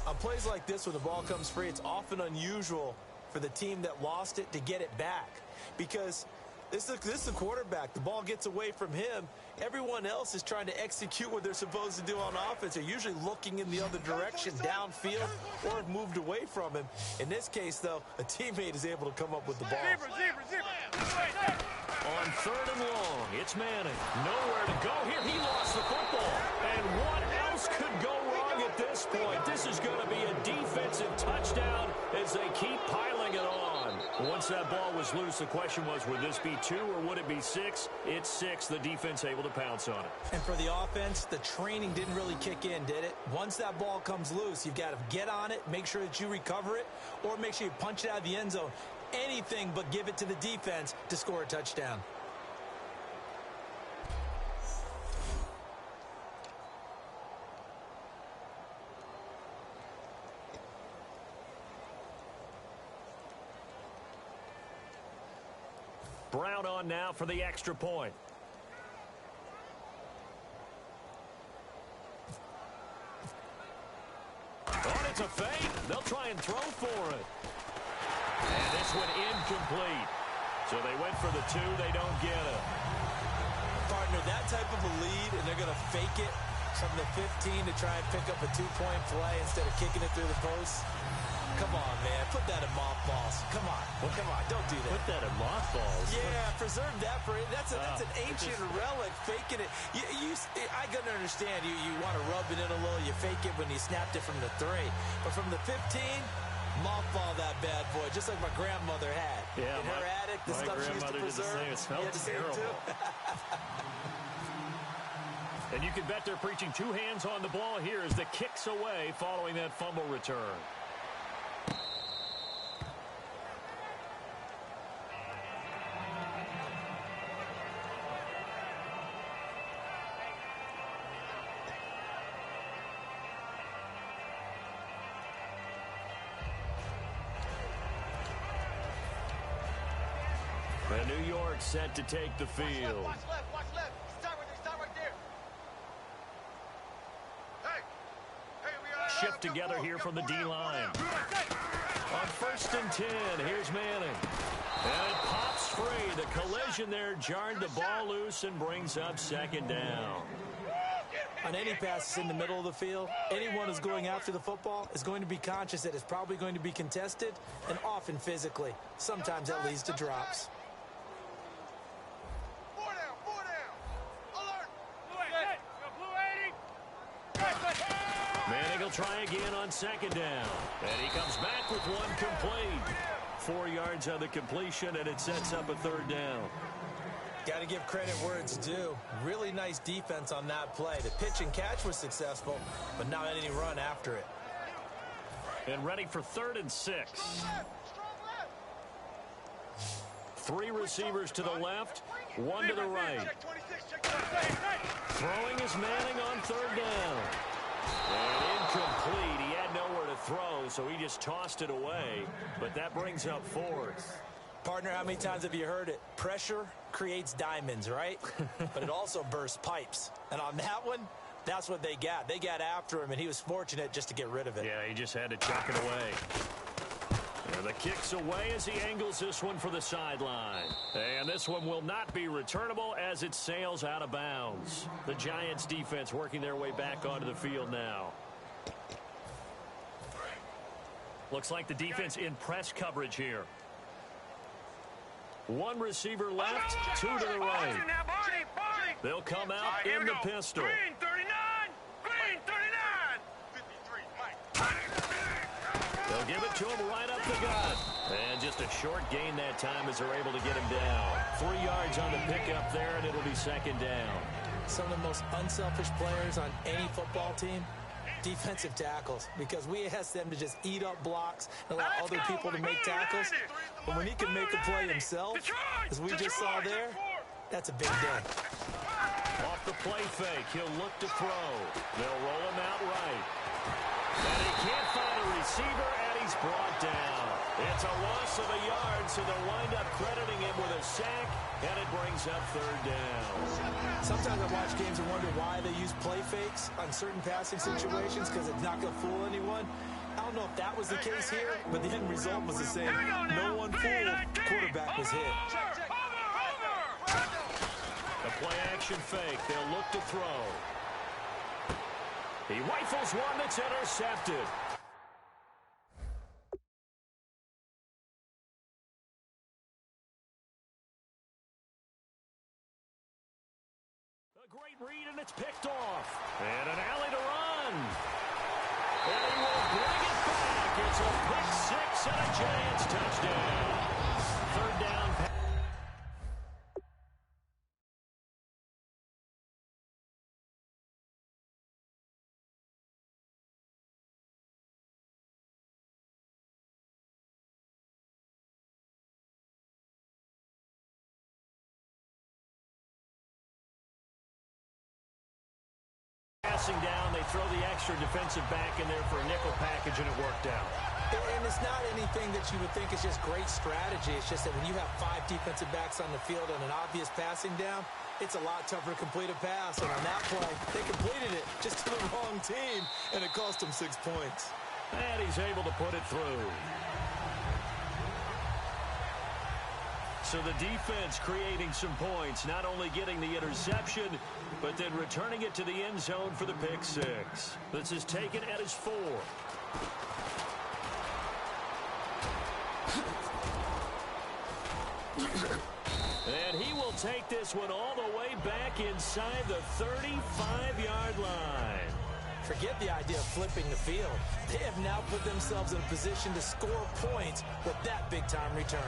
On plays like this, when the ball comes free, it's often unusual for the team that lost it to get it back, because this is the quarterback. The ball gets away from him. Everyone else is trying to execute what they're supposed to do on offense. They're usually looking in the other direction, downfield, or have moved away from him. In this case, though, a teammate is able to come up with the ball. On 3rd and long, it's Manning. Nowhere to go here. He lost the football. And what else could go wrong at this point? This is going to be a defensive touchdown as they keep piling it on. Once that ball was loose, the question was, would this be 2 or would it be 6? It's 6. The defense able to pounce on it. And for the offense, the training didn't really kick in, did it? Once that ball comes loose, you've got to get on it, make sure that you recover it, or make sure you punch it out of the end zone. Anything but give it to the defense to score a touchdown. Brown on now for the extra point. It's a fake. They'll try and throw for it. And this one incomplete. So they went for the 2. They don't get it. Partner, that type of a lead, and they're going to fake it from the 15 to try and pick up a 2-point play instead of kicking it through the post. Come on, man. Put that in mothballs. Come on. Come on. Don't do that. Put that in mothballs. Yeah, preserve that for it. That's an ancient relic, faking it. I can understand. You want to rub it in a little. You fake it when you snapped it from the 3. But from the 15, mothball that bad boy, just like my grandmother had. Yeah, in her attic, the stuff she used to preserve. It smelled terrible. And you can bet they're preaching 2 hands on the ball here as the kicks away following that fumble return. And New York set to take the field. Watch left, watch left. Start right there. Hey, Shift together here from the D-line. On 1st and 10, here's Manning. And it pops free. The collision there jarred the ball loose and brings up 2nd down. On any passes in the middle of the field, anyone who's going after the football is going to be conscious that it's probably going to be contested, and often physically. Sometimes that leads to drops. Manning will try again on 2nd down. And he comes back with 1 complete. 4 yards on the completion, and it sets up a 3rd down. Got to give credit where it's due. Really nice defense on that play. The pitch and catch was successful, but not any run after it. And ready for 3rd and 6. 3 receivers to the left, 1 to the right. Throwing is Manning on 3rd down. And incomplete. He had nowhere to throw, so he just tossed it away. But that brings up 4th. Partner, how many times have you heard it? Pressure creates diamonds, right? But it also bursts pipes. And on that one, that's what they got. They got after him, and he was fortunate just to get rid of it. Yeah, he just had to chuck it away. And the kick's away as he angles this one for the sideline. And this one will not be returnable as it sails out of bounds. The Giants defense working their way back onto the field now. Looks like the defense in press coverage here. 1 receiver left, 2 to the right. They'll come out in the pistol. Green 39! Green 39! 53, They'll give it to him right up the gut. And just a short gain that time as they're able to get him down. 3 yards on the pickup there, and it'll be 2nd down. Some of the most unselfish players on any football team, defensive tackles, because we ask them to just eat up blocks and allow other people to make tackles. But when he can make a play himself, as we just saw there, that's a big day. Off the play fake, he'll look to throw. They'll roll him out right. And he can't find a receiver, and he's brought down. It's a loss of a yard, so they'll wind up crediting him with a sack, and it brings up 3rd down. Sometimes I watch games and wonder why they use play fakes on certain passing situations, because it's not going to fool anyone. I don't know if that was the case here, but the end result was the same. No one fooled. Quarterback was hit. The play-action fake. They'll look to throw. He rifles one that's intercepted. A great read, and it's picked off. And an alley to run. And he will bring it back. It's a pick 6 and a Giants touchdown. 3rd down pass. Passing down, they throw the extra defensive back in there for a nickel package, and it worked out. And it's not anything that you would think is just great strategy. It's just that when you have 5 defensive backs on the field and an obvious passing down, it's a lot tougher to complete a pass. And on that play, they completed it just to the wrong team, and it cost them 6 points. And he's able to put it through. So the defense creating some points, not only getting the interception, but then returning it to the end zone for the pick six. This is taken at his 4. And he will take this one all the way back inside the 35-yard line. Forget the idea of flipping the field. They have now put themselves in a position to score points with that big-time return.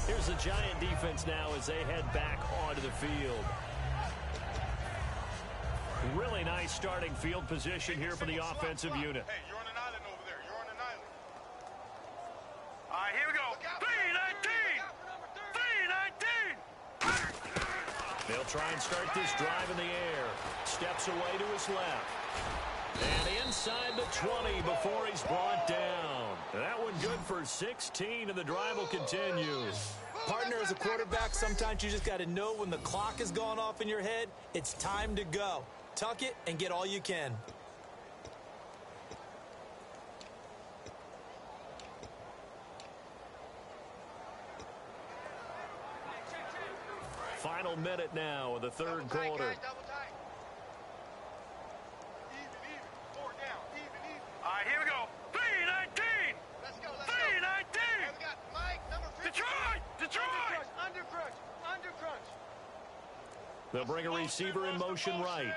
Here's the Giant defense now as they head back onto the field. Really nice starting field position here for the offensive unit. Hey, you're on an island over there. You're on an island. All right, here we go. 3-19. 3-19. They'll try and start this drive in the air. Steps away to his left. And inside the 20 before he's brought down. That one good for 16, and the drive will continue. Partner, as a quarterback, sometimes you just got to know when the clock has gone off in your head, it's time to go. Tuck it and get all you can. Final minute now of the third quarter. Double tight. Even. 4 down. Even. All right, here we go. 3-19. Let's go. 3-19. Hey, we got Mike, number 50. Detroit. Under crunch. They'll bring a receiver in motion right.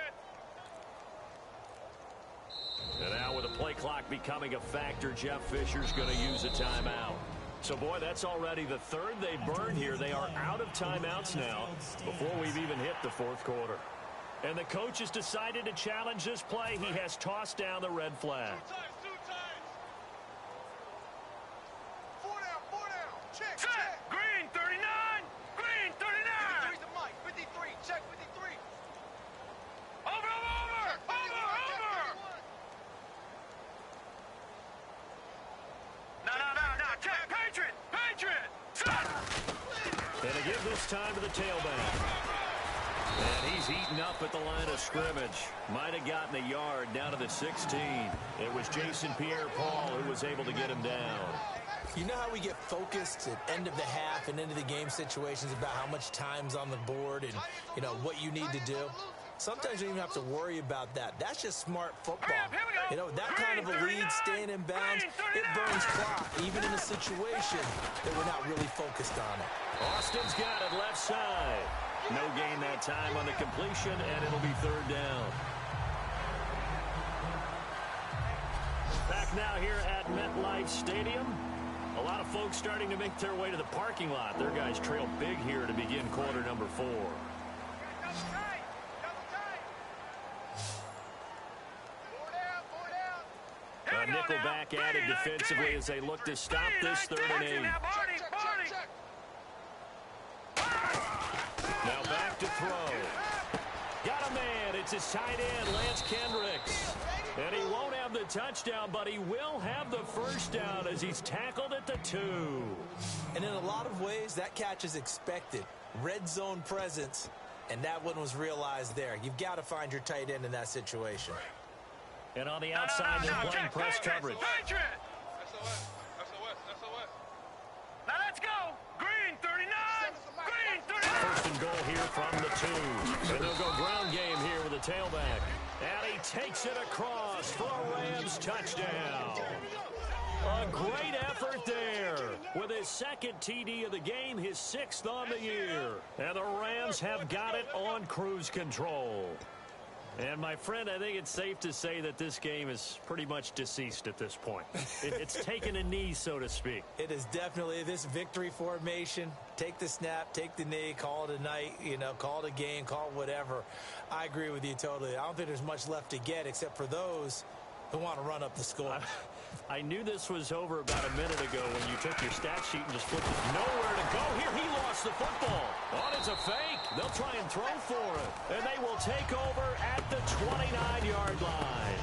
And now with the play clock becoming a factor, Jeff Fisher's going to use a timeout. So, boy, that's already the third they burned here. They are out of timeouts now before we've even hit the fourth quarter. And the coach has decided to challenge this play. He has tossed down the red flag. 2 times. 4 down. Check. Green 39. Green 39. 53 to Mike. 53. Check 53. Over. No. Check. Patriot. Set. And they give this time to the tailback. And he's eaten up at the line of scrimmage. Might have gotten a yard down to the 16. It was Jason Pierre-Paul who was able to get him down. You know how we get focused at end of the half and into the game situations about how much time's on the board and, what you need to do? Sometimes you don't even have to worry about that. That's just smart football. That kind of a lead, staying in bounds, it burns clock, even in a situation that we're not really focused on it. Austin's got it left side. No gain that time on the completion, and it'll be third down. Back now here at MetLife Stadium. A lot of folks starting to make their way to the parking lot. Their guys trail big here to begin quarter number 4. A nickelback added defensively as they look to stop this 3rd and 8. Now back to throw. Got a man. It's his tight end, Lance Kendricks. And he won't have the touchdown, but he will have the first down as he's tackled at the 2. And in a lot of ways, that catch is expected. Red zone presence, and that one was realized there. You've got to find your tight end in that situation. And on the outside, they're playing press coverage. SOS. Now let's go. Green 39. Green 39. First and goal here from the 2. And they'll go ground game here with a tailback. And he takes it across for a Rams touchdown. A great effort there with his 2nd TD of the game, his 6th on the year. And the Rams have got it on cruise control. And, my friend, I think it's safe to say that this game is pretty much deceased at this point. It's taken a knee, so to speak. It is definitely this victory formation. Take the snap, take the knee, call it a night, call it a game, call it whatever. I agree with you totally. I don't think there's much left to get except for those who want to run up the score. I knew this was over about a minute ago when you took your stat sheet and just flipped it. Nowhere to go here. He lost the football. Oh, it's a fake. They'll try and throw for it. And they will take over at the 29-yard line.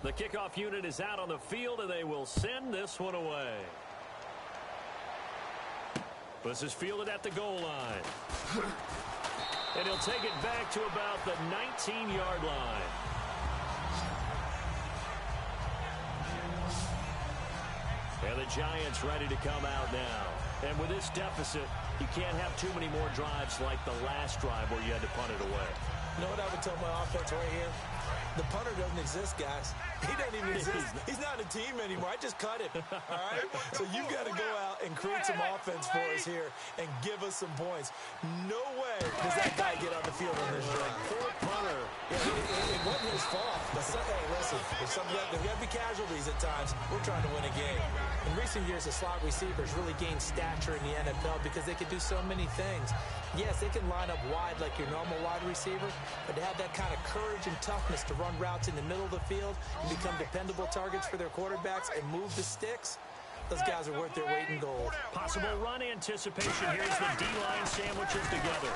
The kickoff unit is out on the field, and they will send this one away. This is fielded at the goal line. And he'll take it back to about the 19-yard line. And the Giants ready to come out now. And with this deficit, you can't have too many more drives like the last drive where you had to punt it away. You know what I would tell my offense right here? The punter doesn't exist, guys. He doesn't even exist. He's not a team anymore. I just cut him. All right? So you've got to go out and create some offense for us here and give us some points. No way does that guy get on the field on this drive. Poor punter. Yeah, it wasn't his fault. But hey, listen, there's got to be casualties at times. We're trying to win a game. In recent years, the slot receivers really gained stature in the NFL because they could do so many things. Yes, they can line up wide like your normal wide receiver, but to have that kind of courage and toughness to run routes in the middle of the field and become dependable targets for their quarterbacks and move the sticks, those guys are worth their weight in gold. Possible run anticipation. Here's the D-line sandwiches together.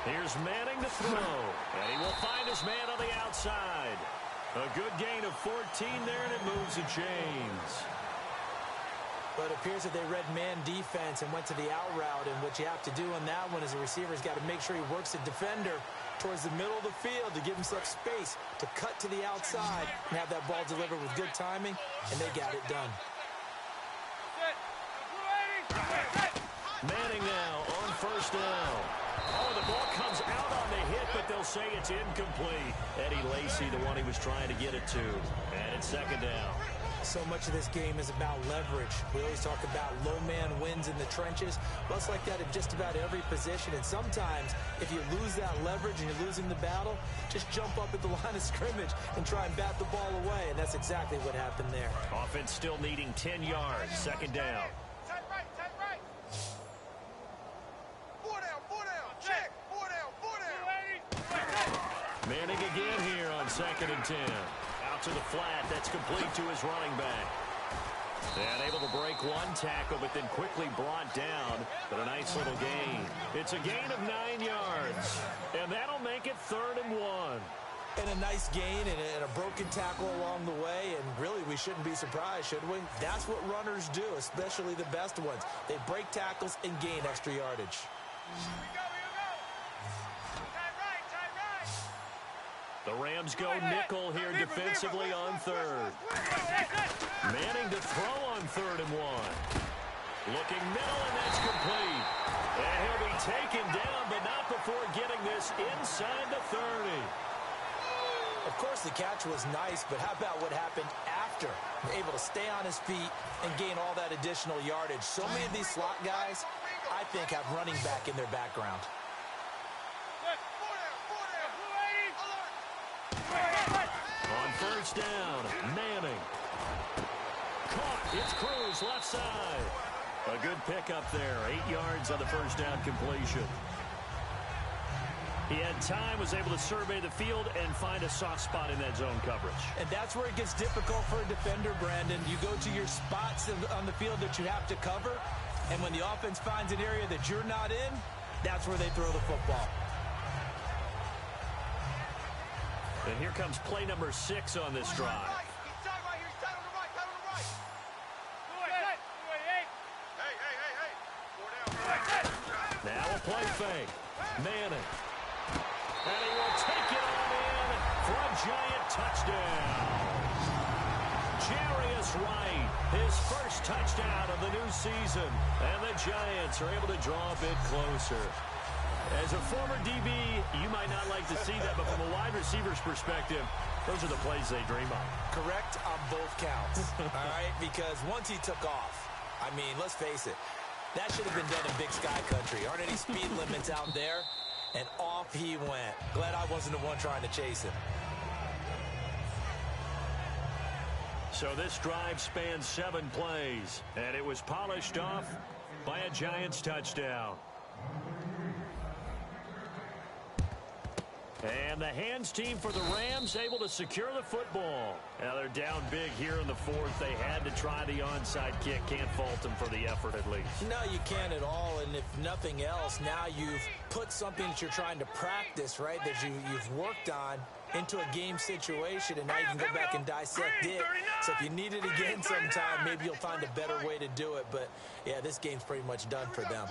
Here's Manning to throw, and he will find his man on the outside. A good gain of 14 there, and it moves the chains. But it appears that they read man defense and went to the out route, and what you have to do on that one is the receiver's got to make sure he works the defender towards the middle of the field to give himself space to cut to the outside and have that ball delivered with good timing, and they got it done. Manning now on first down. Oh, the ball comes out on the hit, but they'll say it's incomplete. Eddie Lacy, the one he was trying to get it to. And it's second down. So much of this game is about leverage. We always talk about low man wins in the trenches. Well, it's like that in just about every position. And sometimes, if you lose that leverage and you're losing the battle, just jump up at the line of scrimmage and try and bat the ball away. And that's exactly what happened there. Offense still needing 10 yards. Second down. Tight right, tight right. 4 down, check. 4 down. Manning again here on second and 10. Out to the flat. That's complete to his running back. And able to break one tackle, but then quickly brought down. But a nice little gain. It's a gain of 9 yards. And that'll make it 3rd and 1. And a nice gain and a broken tackle along the way. And really, we shouldn't be surprised, should we? That's what runners do, especially the best ones. They break tackles and gain extra yardage. Here we go. Tight right. The Rams go nickel here defensively on 3rd. Manning to throw on 3rd and 1. Looking middle, and that's complete. And he'll be taken down, but not before getting this inside the 30. Of course, the catch was nice, but how about what happened after? Able to stay on his feet and gain all that additional yardage. So many of these slot guys, I think, have running back in their background. On first down, Manning. Caught. It's Cruz, left side. A good pickup there. 8 yards on the first down completion. He had time, was able to survey the field and find a soft spot in that zone coverage. And that's where it gets difficult for a defender, Brandon. You go to your spots on the field that you have to cover, and when the offense finds an area that you're not in, that's where they throw the football. And here comes play number 6 on this drive. Now a play fake. Manning. And he will take it on in for a Giant touchdown. Jarius Wright, his first touchdown of the new season. And the Giants are able to draw a bit closer. As a former DB, you might not like to see that, but from a wide receiver's perspective, those are the plays they dream of. Correct on both counts, all right? Because once he took off, I mean, let's face it, that should have been done in Big Sky Country. Aren't any speed limits out there? And off he went. Glad I wasn't the one trying to chase him. So this drive spans 7 plays, and it was polished off by a Giants touchdown. And the hands team for the Rams able to secure the football. Now they're down big here in the fourth. They had to try the onside kick. Can't fault them for the effort at least. No, you can't at all. And if nothing else, now you've put something that you're trying to practice, right, that you've worked on into a game situation, and now you can go back and dissect it. So if you need it again sometime, maybe you'll find a better way to do it. But, yeah, this game's pretty much done for them.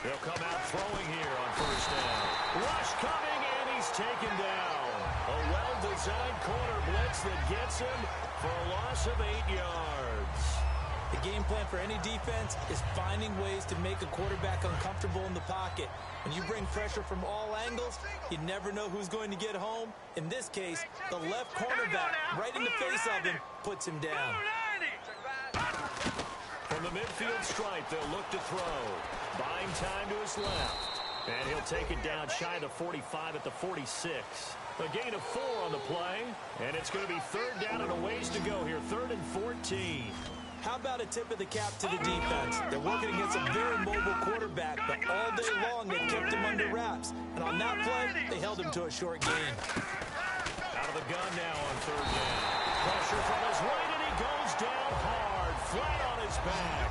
They'll come out throwing here on first down. Rush coming, and he's taken down. A well-designed corner blitz that gets him for a loss of 8 yards. The game plan for any defense is finding ways to make a quarterback uncomfortable in the pocket. When you bring pressure from all angles, you never know who's going to get home. In this case, the left cornerback, right in the face of him, puts him down. From the midfield stripe, they'll look to throw. Buying time to his left. And he'll take it down shy of the 45 at the 46. A gain of 4 on the play. And it's going to be third down and a ways to go here. 3rd and 14. How about a tip of the cap to the defense? They're working against a very mobile quarterback, but all day long they kept him under wraps. And on that play, they held him to a short gain. Out of the gun now on third down. Pressure from his right, and he goes down hard, flat on his back.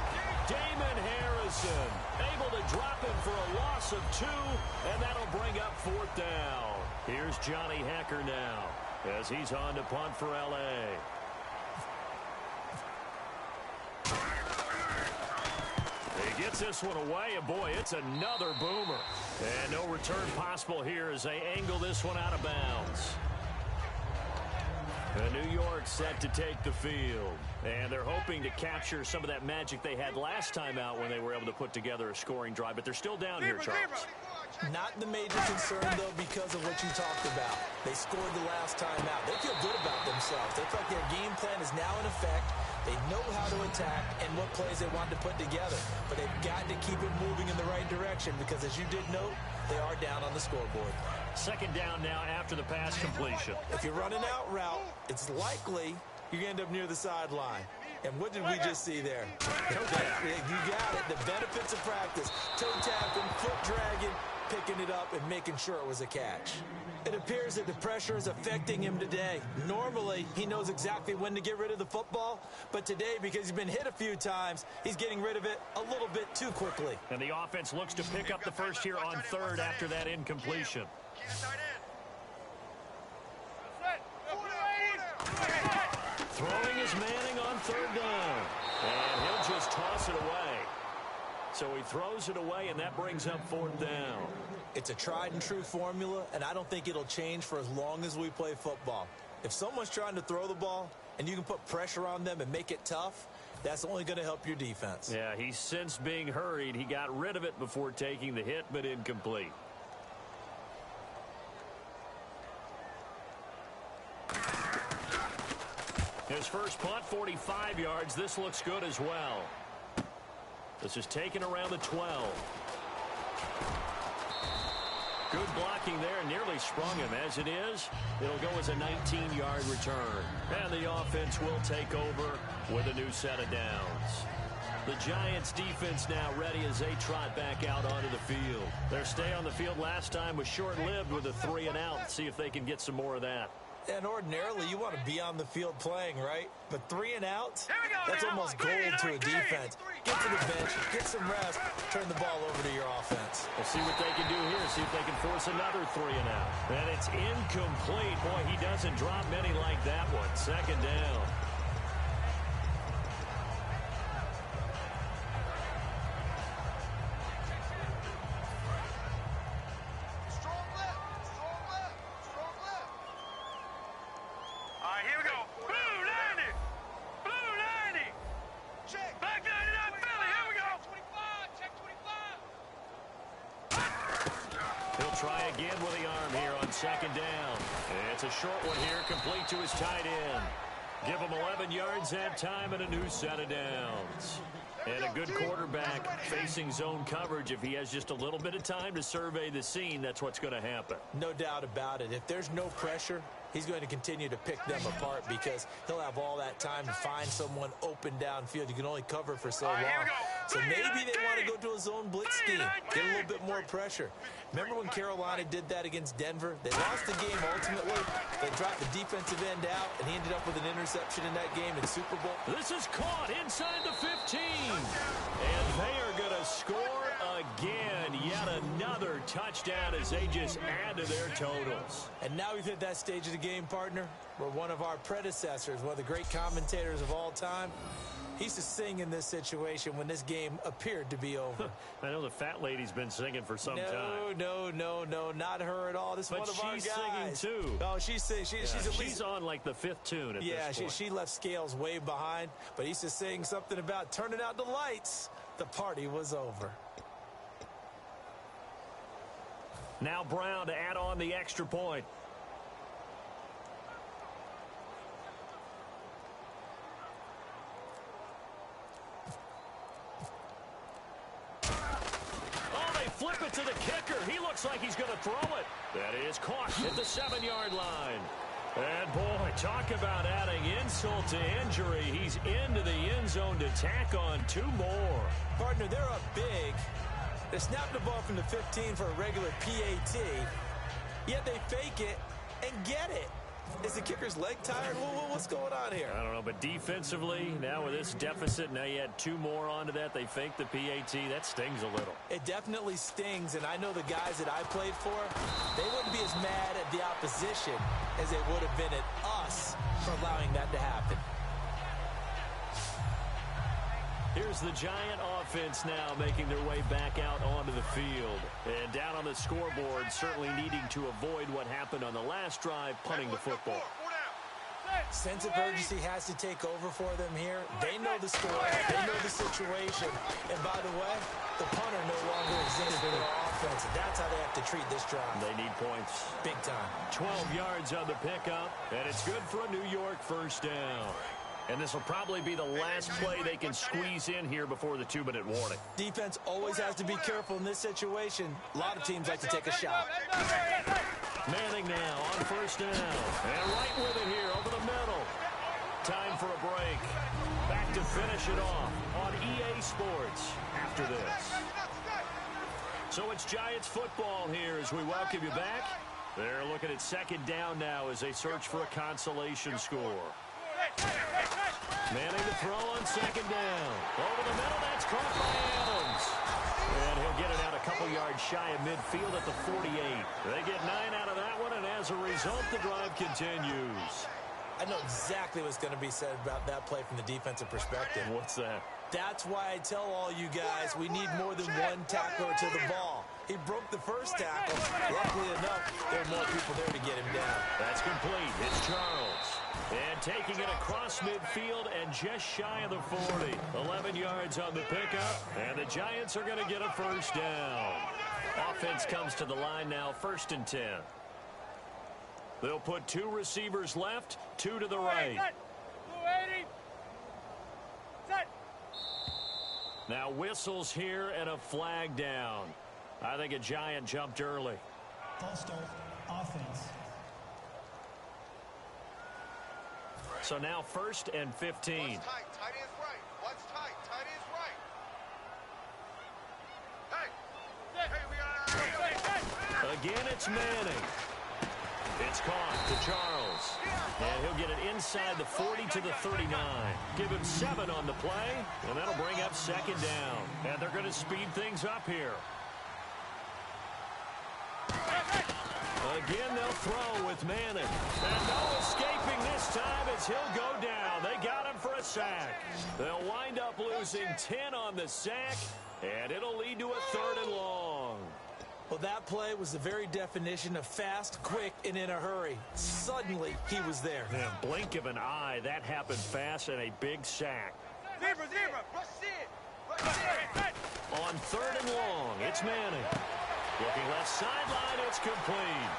Damon Harrison able to drop him for a loss of 2, and that'll bring up 4th down. Here's Johnny Hacker now as he's on to punt for L.A. He gets this one away, and boy, it's another boomer. And no return possible here as they angle this one out of bounds. New York set to take the field. And they're hoping to capture some of that magic they had last time out when they were able to put together a scoring drive. But they're still down here, Charles. Not the major concern, though, because of what you talked about. They scored the last time out. They feel good about themselves. They feel like their game plan is now in effect. They know how to attack and what plays they want to put together. But they've got to keep it moving in the right direction because, as you did note, they are down on the scoreboard. Second down now after the pass completion. If you're running out route, it's likely you're going to end up near the sideline. And what did we just see there? You got it. The benefits of practice. Toe tapping, foot dragging, picking it up, and making sure it was a catch. It appears that the pressure is affecting him today. Normally, he knows exactly when to get rid of the football, but today, because he's been hit a few times, he's getting rid of it a little bit too quickly. And the offense looks to pick up the first here on third after that incompletion. Throwing is Manning on third down. And he'll just toss it away. So he throws it away, and that brings up 4th down. It's a tried-and-true formula, and I don't think it'll change for as long as we play football. If someone's trying to throw the ball, and you can put pressure on them and make it tough, that's only going to help your defense. Yeah, he's since being hurried. He got rid of it before taking the hit, but incomplete. His first punt, 45 yards. This looks good as well. This is taken around the 12. Good blocking there, nearly sprung him. As it is, it'll go as a 19-yard return. And the offense will take over with a new set of downs. The Giants defense now ready as they trot back out onto the field. Their stay on the field last time was short-lived with a 3-and-out. See if they can get some more of that. And ordinarily, you want to be on the field playing, right? But 3-and-outs, that's almost gold to a defense. Get to the bench, get some rest, turn the ball over to your offense. We'll see what they can do here, see if they can force another 3-and-out. And it's incomplete. Boy, he doesn't drop many like that one. Second down. Try again with the arm here on second down. It's a short one here, complete to his tight end. Give him 11 yards that time and a new set of downs. And a good quarterback facing zone coverage. If he has just a little bit of time to survey the scene, that's what's going to happen. No doubt about it. If there's no pressure, he's going to continue to pick them apart because he'll have all that time to find someone open downfield. You can only cover for so long. So maybe they want to go to a zone blitz scheme, get a little bit more pressure. Remember when Carolina did that against Denver? They lost the game ultimately. They dropped the defensive end out, and he ended up with an interception in that game in Super Bowl. This is caught inside the 15. And they are going to score again. Yet another touchdown as they just add to their totals. And now we've hit that stage of the game, partner, where one of our predecessors, one of the great commentators of all time, he used to sing in this situation when this game appeared to be over. I know the fat lady's been singing for some time. No, not her at all. This is one of our guys. But she's singing, too. Oh, she's singing. She's on like the 5th tune at this point. She left Scales way behind, but he used to sing something about turning out the lights. The party was over. Now Brown to add on the extra point. Flip it to the kicker. He looks like he's going to throw it. That is caught at the 7-yard line. And, boy, talk about adding insult to injury. He's into the end zone to tack on 2 more. Partner, they're up big. They snap the ball from the 15 for a regular PAT, yet they fake it and get it. Is the kicker's leg tired? What's going on here? I don't know, but defensively, now with this deficit, now you add 2 more onto that. They fake the PAT. That stings a little. It definitely stings, and I know the guys that I played for, they wouldn't be as mad at the opposition as they would have been at us for allowing that to happen. Here's the Giant offense now making their way back out onto the field. And down on the scoreboard, certainly needing to avoid what happened on the last drive, punting the football. Sense of urgency has to take over for them here. They know the score. They know the situation. And by the way, the punter no longer exists for their offense. That's how they have to treat this drive. They need points. Big time. 12 yards on the pickup, and it's good for a New York first down. And this will probably be the last play they can squeeze in here before the 2-minute warning. Defense always has to be careful in this situation. A lot of teams like to take a shot. Manning now on first down. And right with it here over the middle. Time for a break. Back to finish it off on EA Sports after this. So it's Giants football here as we welcome you back. They're looking at second down now as they search for a consolation score. Manning to throw on second down. Over the middle, that's caught by Adams. And he'll get it out a couple yards shy of midfield at the 48. They get 9 out of that one, and as a result, the drive continues. I know exactly what's going to be said about that play from the defensive perspective. What's that? That's why I tell all you guys we need more than one tackler to the ball. He broke the first tackle. Luckily enough, there are more people there to get him down. That's complete. It's Charles. And taking it across midfield and just shy of the 40. 11 yards on the pickup, and the Giants are going to get a first down. Offense comes to the line now, 1st and 10. They'll put 2 receivers left, 2 to the right. Now whistles here and a flag down. I think a Giant jumped early. False start, offense. So now 1st and 15. What's tight? Tight end's right. What's tight? Tight end's right. Hey, we got Again, it's Manning. It's caught to Charles. And he'll get it inside the 40 to the 39. Give him 7 on the play, and that'll bring up second down. And they're going to speed things up here. Again, they'll throw with Manning. And no escaping this time as he'll go down. They got him for a sack. They'll wind up losing 10 on the sack, and it'll lead to a 3rd and long. Well, that play was the very definition of fast, quick, and in a hurry. Suddenly, he was there. Yeah, blink of an eye, that happened fast and a big sack. Zebra, rush it. On 3rd and long, it's Manning. Looking left sideline, it's complete.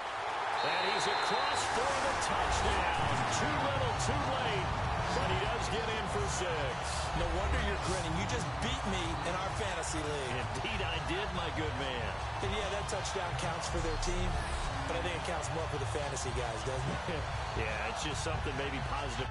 And he's across for the touchdown. Too little, too late. But he does get in for 6. No wonder you're grinning. You just beat me in our fantasy league. Indeed I did, my good man. And yeah, that touchdown counts for their team. But but I think it counts more for the fantasy guys, doesn't it? Yeah, it's just something maybe positive.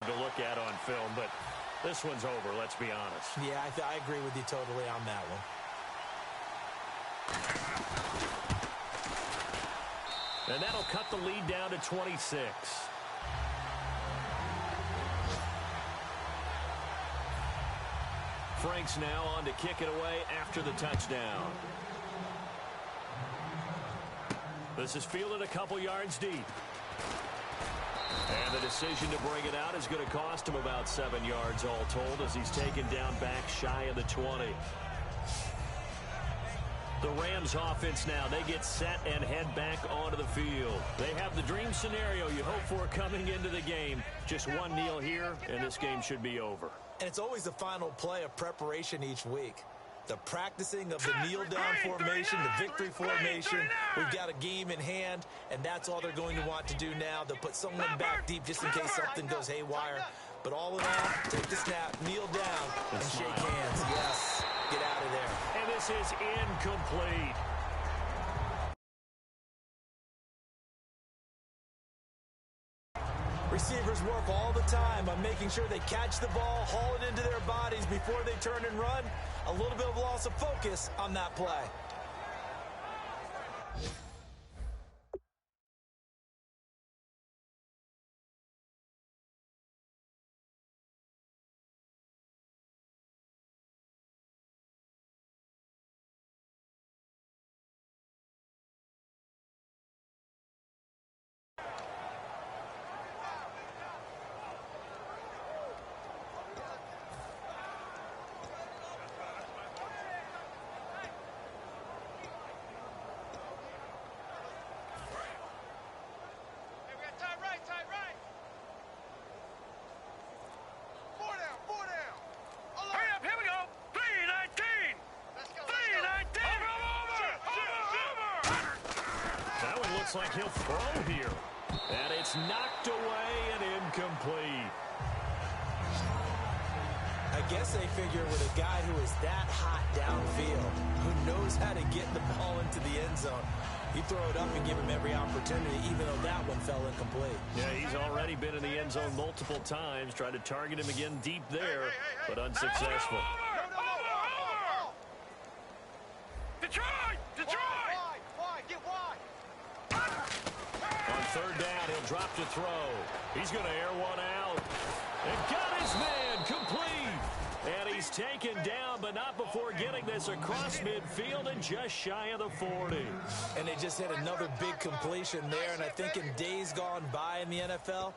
To look at on film, but this one's over, let's be honest. Yeah, I agree with you totally on that one. And that'll cut the lead down to 26. Franks now on to kick it away after the touchdown. This is fielded a couple yards deep. And the decision to bring it out is going to cost him about 7 yards all told as he's taken down back shy of the 20. The Rams offense now, they get set and head back onto the field. They have the dream scenario you hope for coming into the game. Just one kneel here, and this game should be over. And it's always the final play of preparation each week. The practicing of the kneel-down formation, the victory formation. We've got a game in hand, and that's all they're going to want to do now. They'll put someone back deep just in case something goes haywire. But all in all, take the snap, kneel down, and shake hands. Yes, get out of there. And this is incomplete. Receivers work all the time on making sure they catch the ball, haul it into their bodies before they turn and run. A little bit of loss of focus on that play. Like he'll throw here. And it's knocked away and incomplete. I guess they figure with a guy who is that hot downfield, who knows how to get the ball into the end zone, you throw it up and give him every opportunity, even though that one fell incomplete. Yeah, he's already been in the end zone multiple times, tried to target him again deep there, but unsuccessful. Detroit! On third down, he'll drop to throw. He's going to air one out. And got his man complete. And he's taken down, but not before getting this across midfield and just shy of the 40. And they just hit another big completion there. And I think in days gone by in the NFL,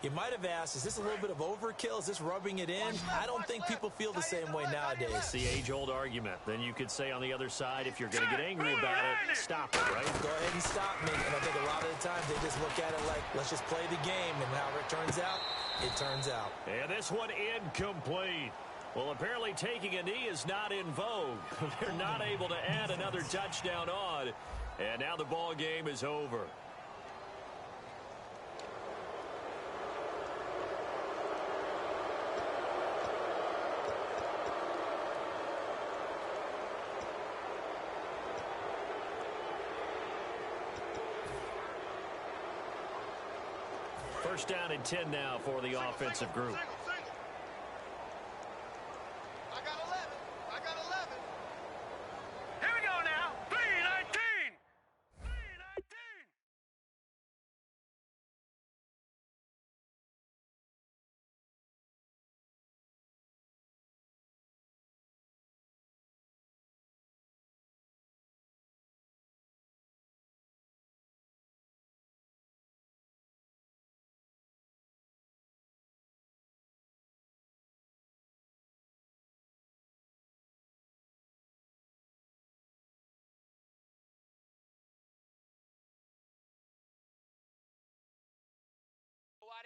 you might have asked, is this a little bit of overkill? Is this rubbing it in? I don't think people feel the same way nowadays. It's the age-old argument. Then you could say on the other side, if you're going to get angry about it, stop it, right? Go ahead and stop me. And I think a lot of the times they just look at it like, let's just play the game. And however it turns out, it turns out. And this one incomplete. Well, apparently taking a knee is not in vogue. They're not able to add another touchdown on. And now the ball game is over. First down and 10 now for the offensive group.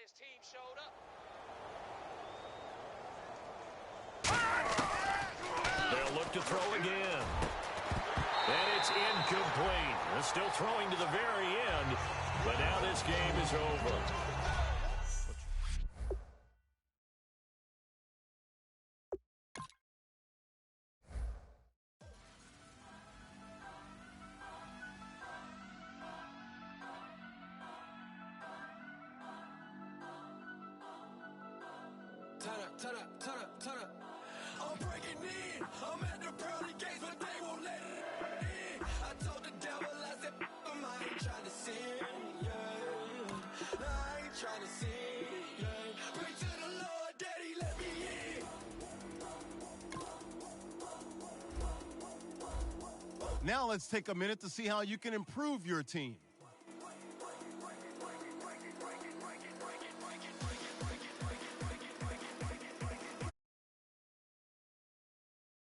his team showed up. They'll look to throw again. And it's incomplete. They're still throwing to the very end, but now this game is over. Turn up. I'm breaking in. I'm at the pearly gates, but they won't let it in. I told the devil, I said, I ain't trying to sin, yeah. I ain't trying to sin, yeah. Pray to the Lord, Daddy, let me in. Now let's take a minute to see how you can improve your team.